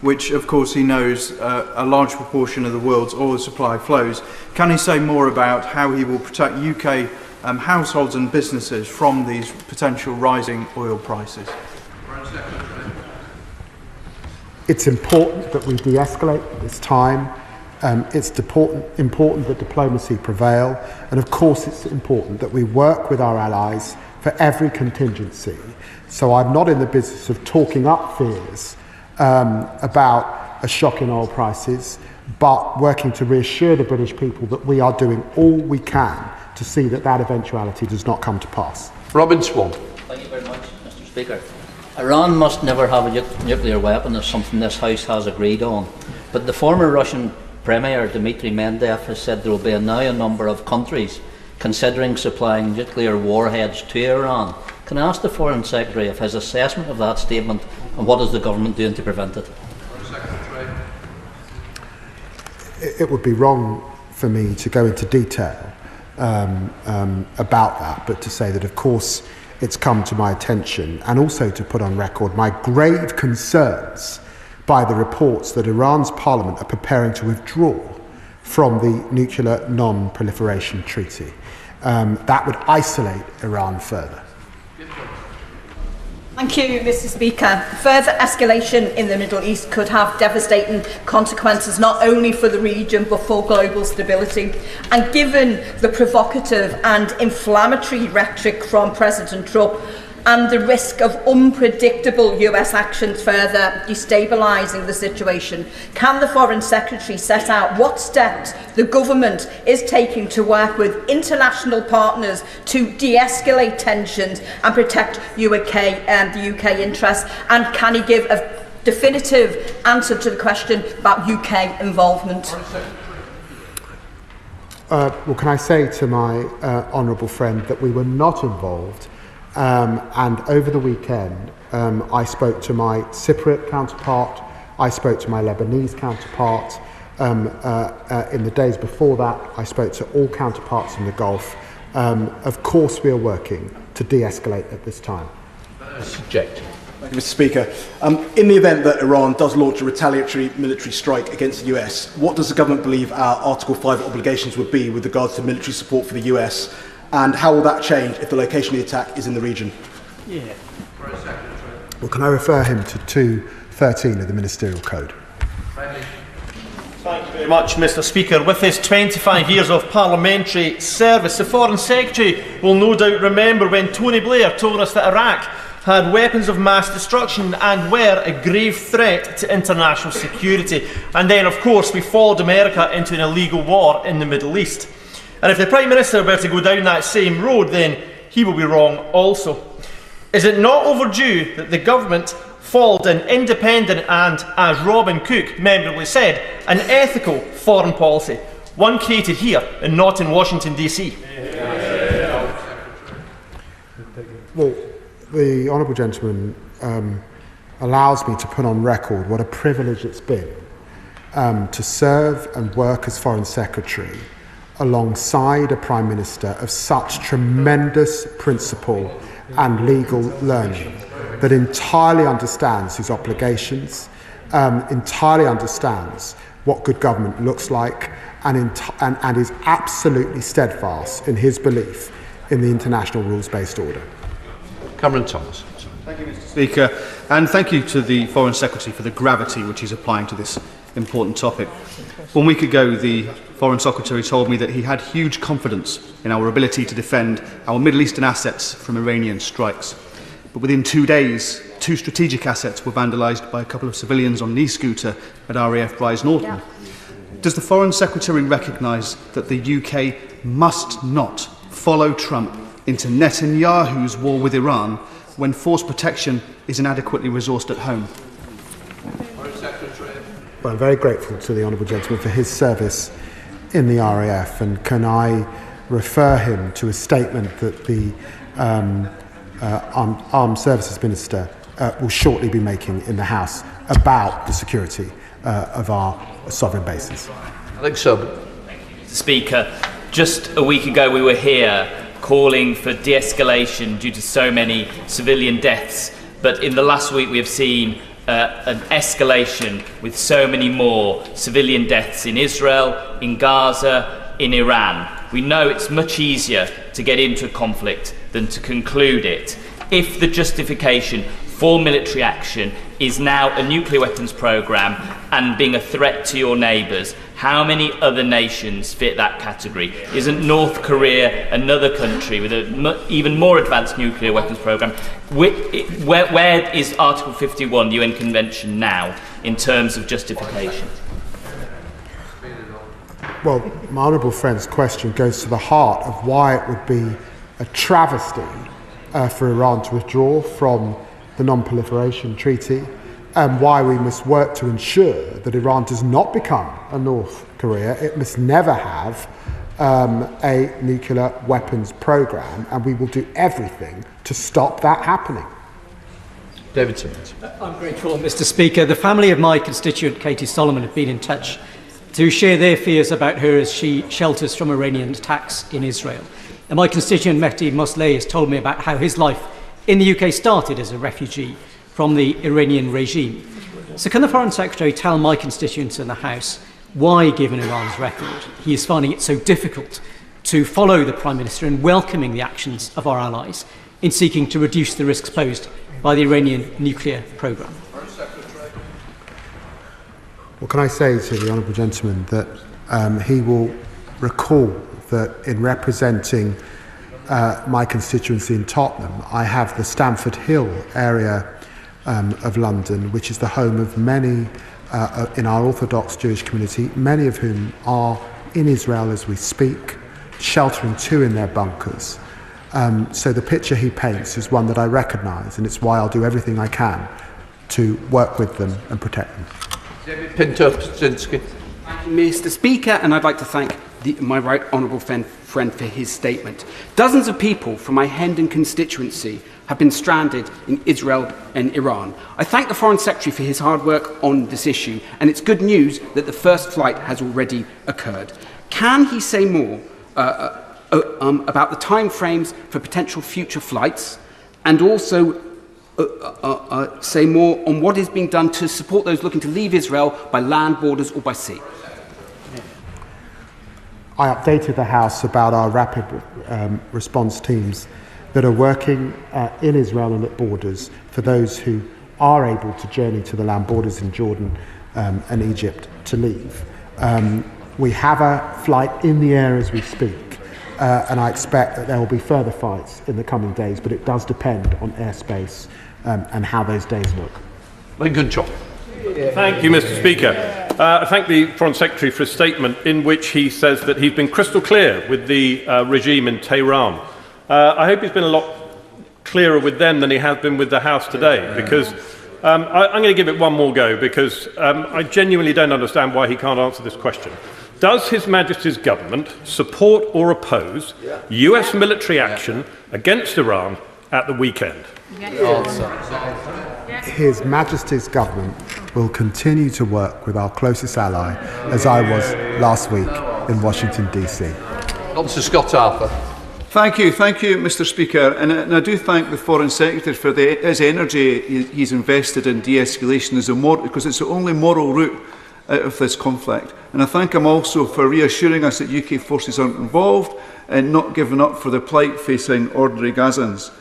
which, of course, he knows a large proportion of the world's oil supply flows. Can he say more about how he will protect UK households and businesses from these potential rising oil prices? It's important that we de-escalate at this time. It's important that diplomacy prevail. And of course it's important that we work with our allies for every contingency. So I'm not in the business of talking up fears about a shock in oil prices, but working to reassure the British people that we are doing all we can to see that that eventuality does not come to pass. Robin Swan. Thank you very much, Mr. Speaker. Iran must never have a nuclear weapon, is something this House has agreed on. But the former Russian Premier, Dmitry Medvedev, has said there will be now a number of countries considering supplying nuclear warheads to Iran. Can I ask the Foreign Secretary of his assessment of that statement and what is the government doing to prevent it? It would be wrong for me to go into detail about that, but to say that, of course, it's come to my attention, and also to put on record my grave concerns by the reports that Iran's parliament are preparing to withdraw from the Nuclear Non-Proliferation Treaty. That would isolate Iran further. Thank you, Mr. Speaker. Further escalation in the Middle East could have devastating consequences not only for the region but for global stability. And given the provocative and inflammatory rhetoric from President Trump and the risk of unpredictable US actions further destabilising the situation, can the Foreign Secretary set out what steps the government is taking to work with international partners to de-escalate tensions and protect the UK interests? And can he give a definitive answer to the question about UK involvement? Well, can I say to my honourable friend that we were not involved, and over the weekend I spoke to my Cypriot counterpart, I spoke to my Lebanese counterpart, in the days before that I spoke to all counterparts in the Gulf. Of course we are working to de-escalate at this time. Subject. Thank you, Mr. Speaker. In the event that Iran does launch a retaliatory military strike against the US, what does the government believe our Article 5 obligations would be with regards to military support for the US, and how will that change if the location of the attack is in the region? Well, can I refer him to 213 of the Ministerial Code? Thank you very much, Mr. Speaker. With his 25 years of parliamentary service, the Foreign Secretary will no doubt remember when Tony Blair told us that Iraq had weapons of mass destruction and were a grave threat to international security. And then, of course, we followed America into an illegal war in the Middle East. And if the Prime Minister were to go down that same road, then he will be wrong also. Is it not overdue that the government followed an independent and, as Robin Cook memorably said, an ethical foreign policy, one created here and not in Washington, DC? Well, the honourable gentleman allows me to put on record what a privilege it's been to serve and work as Foreign Secretary alongside a Prime Minister of such tremendous principle and legal learning, that entirely understands his obligations, entirely understands what good government looks like, and is absolutely steadfast in his belief in the international rules-based order. Cameron Thomas. Thank you, Mr. Speaker, and thank you to the Foreign Secretary for the gravity which he's applying to this important topic. 1 week ago, the Foreign Secretary told me that he had huge confidence in our ability to defend our Middle Eastern assets from Iranian strikes. But within 2 days, 2 strategic assets were vandalised by a couple of civilians on an e-scooter at RAF Bryce Norton. Yeah. Does the Foreign Secretary recognise that the UK must not follow Trump into Netanyahu's war with Iran when force protection is inadequately resourced at home? Well, I'm very grateful to the honourable gentleman for his service in the RAF, and can I refer him to a statement that the Armed Services Minister will shortly be making in the House about the security of our sovereign bases. Alex Sub. Speaker, just a week ago we were here calling for de-escalation due to so many civilian deaths, but in the last week we have seen an escalation with so many more civilian deaths in Israel, in Gaza, in Iran. We know it's much easier to get into a conflict than to conclude it. If the justification for military action is now a nuclear weapons programme and being a threat to your neighbours, how many other nations fit that category? Isn't North Korea another country with an even more advanced nuclear weapons programme? Where is Article 51, the UN Convention, now in terms of justification? Well, my honourable friend's question goes to the heart of why it would be a travesty for Iran to withdraw from the Non-Proliferation Treaty, and why we must work to ensure that Iran does not become a North Korea. It must never have a nuclear weapons programme, and we will do everything to stop that happening. David Simmons. I'm grateful, Mr. Speaker. The family of my constituent, Katie Solomon, have been in touch to share their fears about her as she shelters from Iranian attacks in Israel. And my constituent, Mehdi Mosleh, has told me about how his life in the UK started as a refugee from the Iranian regime. So can the Foreign Secretary tell my constituents in the House why, given Iran's record, he is finding it so difficult to follow the Prime Minister in welcoming the actions of our allies in seeking to reduce the risks posed by the Iranian nuclear programme? Well, can I say to the honourable gentleman that he will recall that in representing my constituency in Tottenham, I have the Stamford Hill area of London, which is the home of many in our Orthodox Jewish community, many of whom are in Israel as we speak, sheltering too in their bunkers. So the picture he paints is one that I recognise, and it's why I'll do everything I can to work with them and protect them. Mr. Speaker, and I'd like to thank my right honourable friend for his statement. Dozens of people from my Hendon constituency have been stranded in Israel and Iran. I thank the Foreign Secretary for his hard work on this issue, and it's good news that the first flight has already occurred. Can he say more about the timeframes for potential future flights, and also say more on what is being done to support those looking to leave Israel by land, borders or by sea? I updated the House about our rapid response teams that are working in Israel and at borders for those who are able to journey to the land borders in Jordan and Egypt to leave. We have a flight in the air as we speak, and I expect that there will be further flights in the coming days, but it does depend on airspace and how those days look. Good job. Thank you, Mr. Speaker. I thank the Foreign Secretary for a statement in which he says that he's been crystal clear with the regime in Tehran. I hope he's been a lot clearer with them than he has been with the House today, because I'm going to give it one more go, because I genuinely don't understand why he can't answer this question. Does His Majesty's government support or oppose US military action against Iran at the weekend? His Majesty's government will continue to work with our closest ally, as I was last week in Washington, D.C. Mr. Scott Arthur. Thank you, Mr. Speaker, and I do thank the Foreign Secretary for his energy he's invested in de-escalation because it's the only moral route out of this conflict. And I thank him also for reassuring us that UK forces aren't involved and not giving up for the plight facing ordinary Gazans.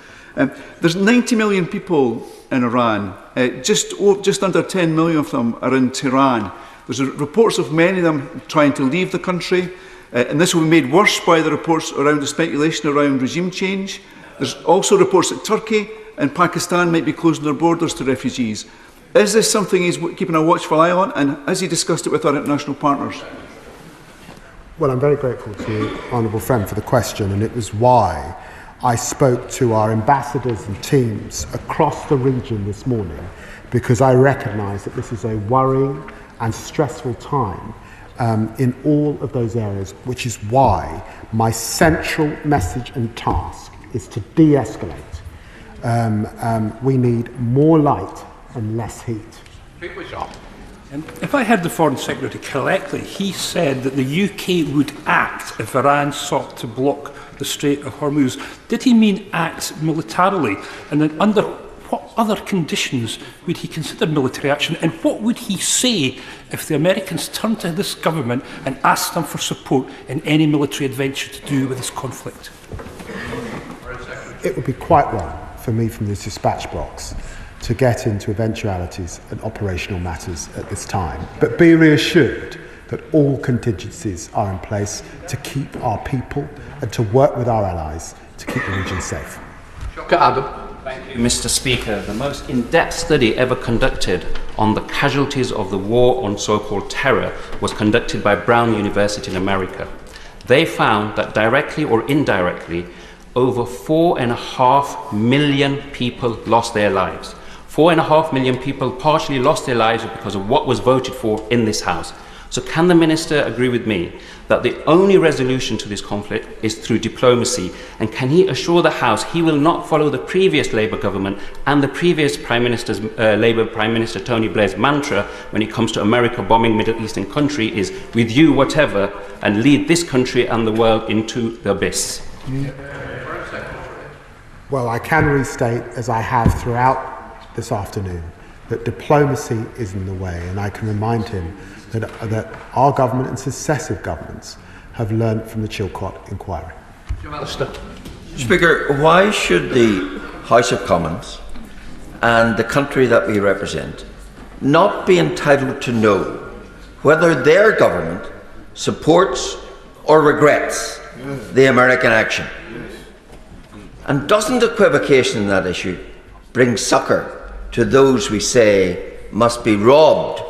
There's 90 million people in Iran. Just under 10 million of them are in Tehran. There's reports of many of them trying to leave the country, and this will be made worse by the reports around the speculation around regime change. There's also reports that Turkey and Pakistan might be closing their borders to refugees. Is this something he's keeping a watchful eye on, and has he discussed it with our international partners? Well, I'm very grateful to the honourable friend for the question, and it was why I spoke to our ambassadors and teams across the region this morning, because I recognise that this is a worrying and stressful time in all of those areas, which is why my central message and task is to de-escalate. We need more light and less heat. If I heard the Foreign Secretary correctly, he said that the UK would act if Iran sought to block the Strait of Hormuz. Did he mean act militarily? And then under what other conditions would he consider military action? And what would he say if the Americans turned to this government and asked them for support in any military adventure to do with this conflict? It would be quite wrong for me from this dispatch box to get into eventualities and operational matters at this time. But be reassured that all contingencies are in place to keep our people and to work with our allies to keep the region safe. Adam. Thank you, Mr. Speaker. The most in-depth study ever conducted on the casualties of the war on so-called terror was conducted by Brown University in America. They found that directly or indirectly, over 4.5 million people lost their lives. 4.5 million people partially lost their lives because of what was voted for in this House. So can the Minister agree with me that the only resolution to this conflict is through diplomacy? And can he assure the House he will not follow the previous Labour government and the previous Labour Prime Minister Tony Blair's mantra when it comes to America bombing Middle Eastern country is with you whatever, and lead this country and the world into the abyss? Well, I can restate, as I have throughout this afternoon, that diplomacy is in the way, and I can remind him that our government and successive governments have learned from the Chilcot inquiry. Speaker, why should the House of Commons and the country that we represent not be entitled to know whether their government supports or regrets the American action? And doesn't equivocation in that issue bring succour to those we say must be robbed,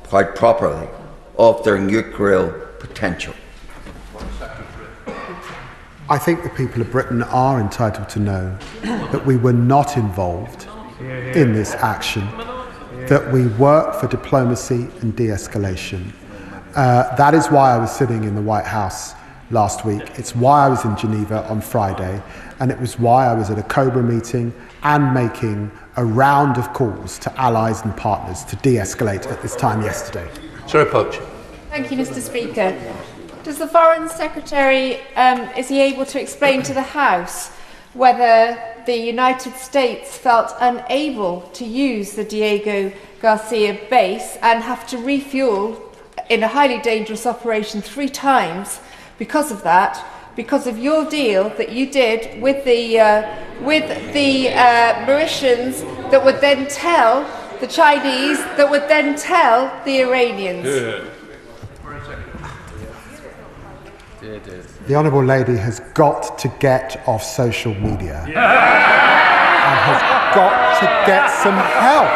quite properly, of their nuclear potential? I think the people of Britain are entitled to know that we were not involved in this action, that we work for diplomacy and de-escalation. That is why I was sitting in the White House last week. It's why I was in Geneva on Friday, and it was why I was at a COBRA meeting and making a round of calls to allies and partners to de-escalate at this time yesterday. Sarah Poach. Thank you, Mr. Speaker. Does the Foreign Secretary, is he able to explain to the House whether the United States felt unable to use the Diego Garcia base and have to refuel in a highly dangerous operation 3 times because of that, because of your deal that you did with the Mauritians that would then tell the Chinese, that would then tell the Iranians? The Honourable Lady has got to get off social media and has got to get some help.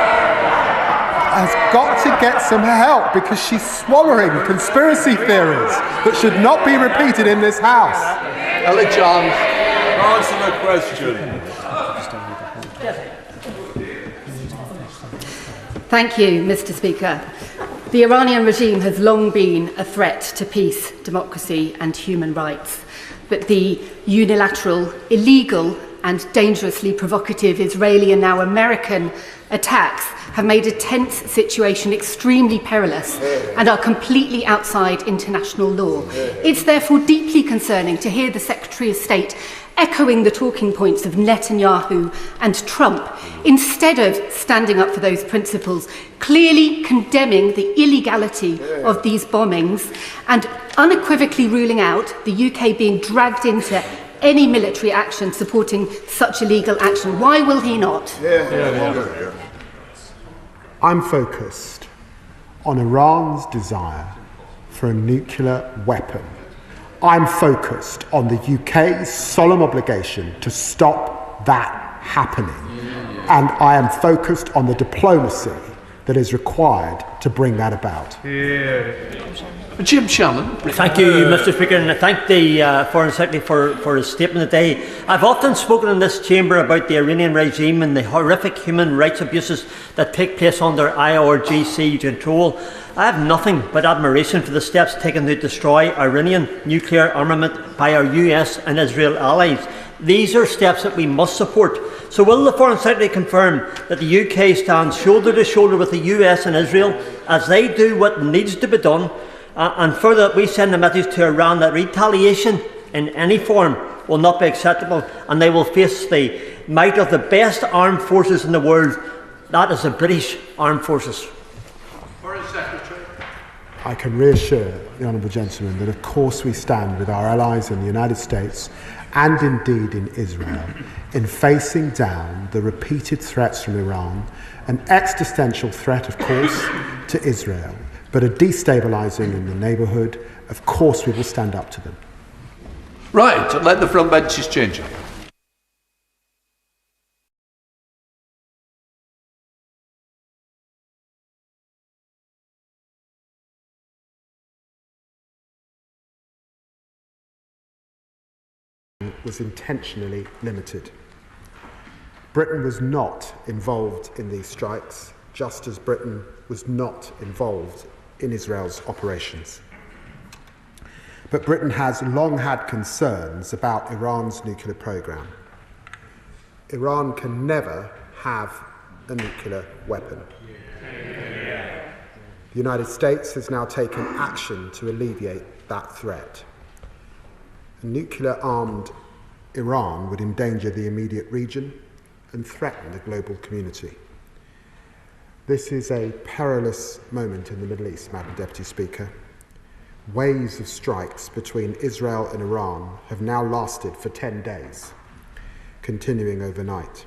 Has got to get some help because she's swallowing conspiracy theories that should not be repeated in this House. Ellie Johns. Answer the question. Thank you, Mr. Speaker. The Iranian regime has long been a threat to peace, democracy and human rights, but the unilateral, illegal and dangerously provocative Israeli and now American attacks have made a tense situation extremely perilous and are completely outside international law. It's therefore deeply concerning to hear the Secretary of State echoing the talking points of Netanyahu and Trump, instead of standing up for those principles, clearly condemning the illegality of these bombings and unequivocally ruling out the UK being dragged into any military action supporting such illegal action. Why will he not? I'm focused on Iran's desire for a nuclear weapon. I'm focused on the UK's solemn obligation to stop that happening. And I am focused on the diplomacy that is required to bring that about. Jim Shannon. Thank you, Mr. Speaker, and I thank the Foreign Secretary for his statement today. I've often spoken in this chamber about the Iranian regime and the horrific human rights abuses that take place under IRGC control. I have nothing but admiration for the steps taken to destroy Iranian nuclear armament by our US and Israel allies. These are steps that we must support. So will the Foreign Secretary confirm that the UK stands shoulder to shoulder with the US and Israel as they do what needs to be done, and further that we send a message to Iran that retaliation in any form will not be acceptable and they will face the might of the best armed forces in the world, that is the British Armed Forces. I can reassure the Honourable Gentleman that of course we stand with our allies in the United States and indeed in Israel in facing down the repeated threats from Iran, an existential threat of course to Israel, but a destabilising in the neighbourhood. Of course we will stand up to them. Right, let the front benches change it. Was intentionally limited. Britain was not involved in these strikes, just as Britain was not involved in Israel's operations. But Britain has long had concerns about Iran's nuclear program. Iran can never have a nuclear weapon. The United States has now taken action to alleviate that threat. A nuclear-armed Iran would endanger the immediate region and threaten the global community. This is a perilous moment in the Middle East, Madam Deputy Speaker. Waves of strikes between Israel and Iran have now lasted for 10 days, continuing overnight.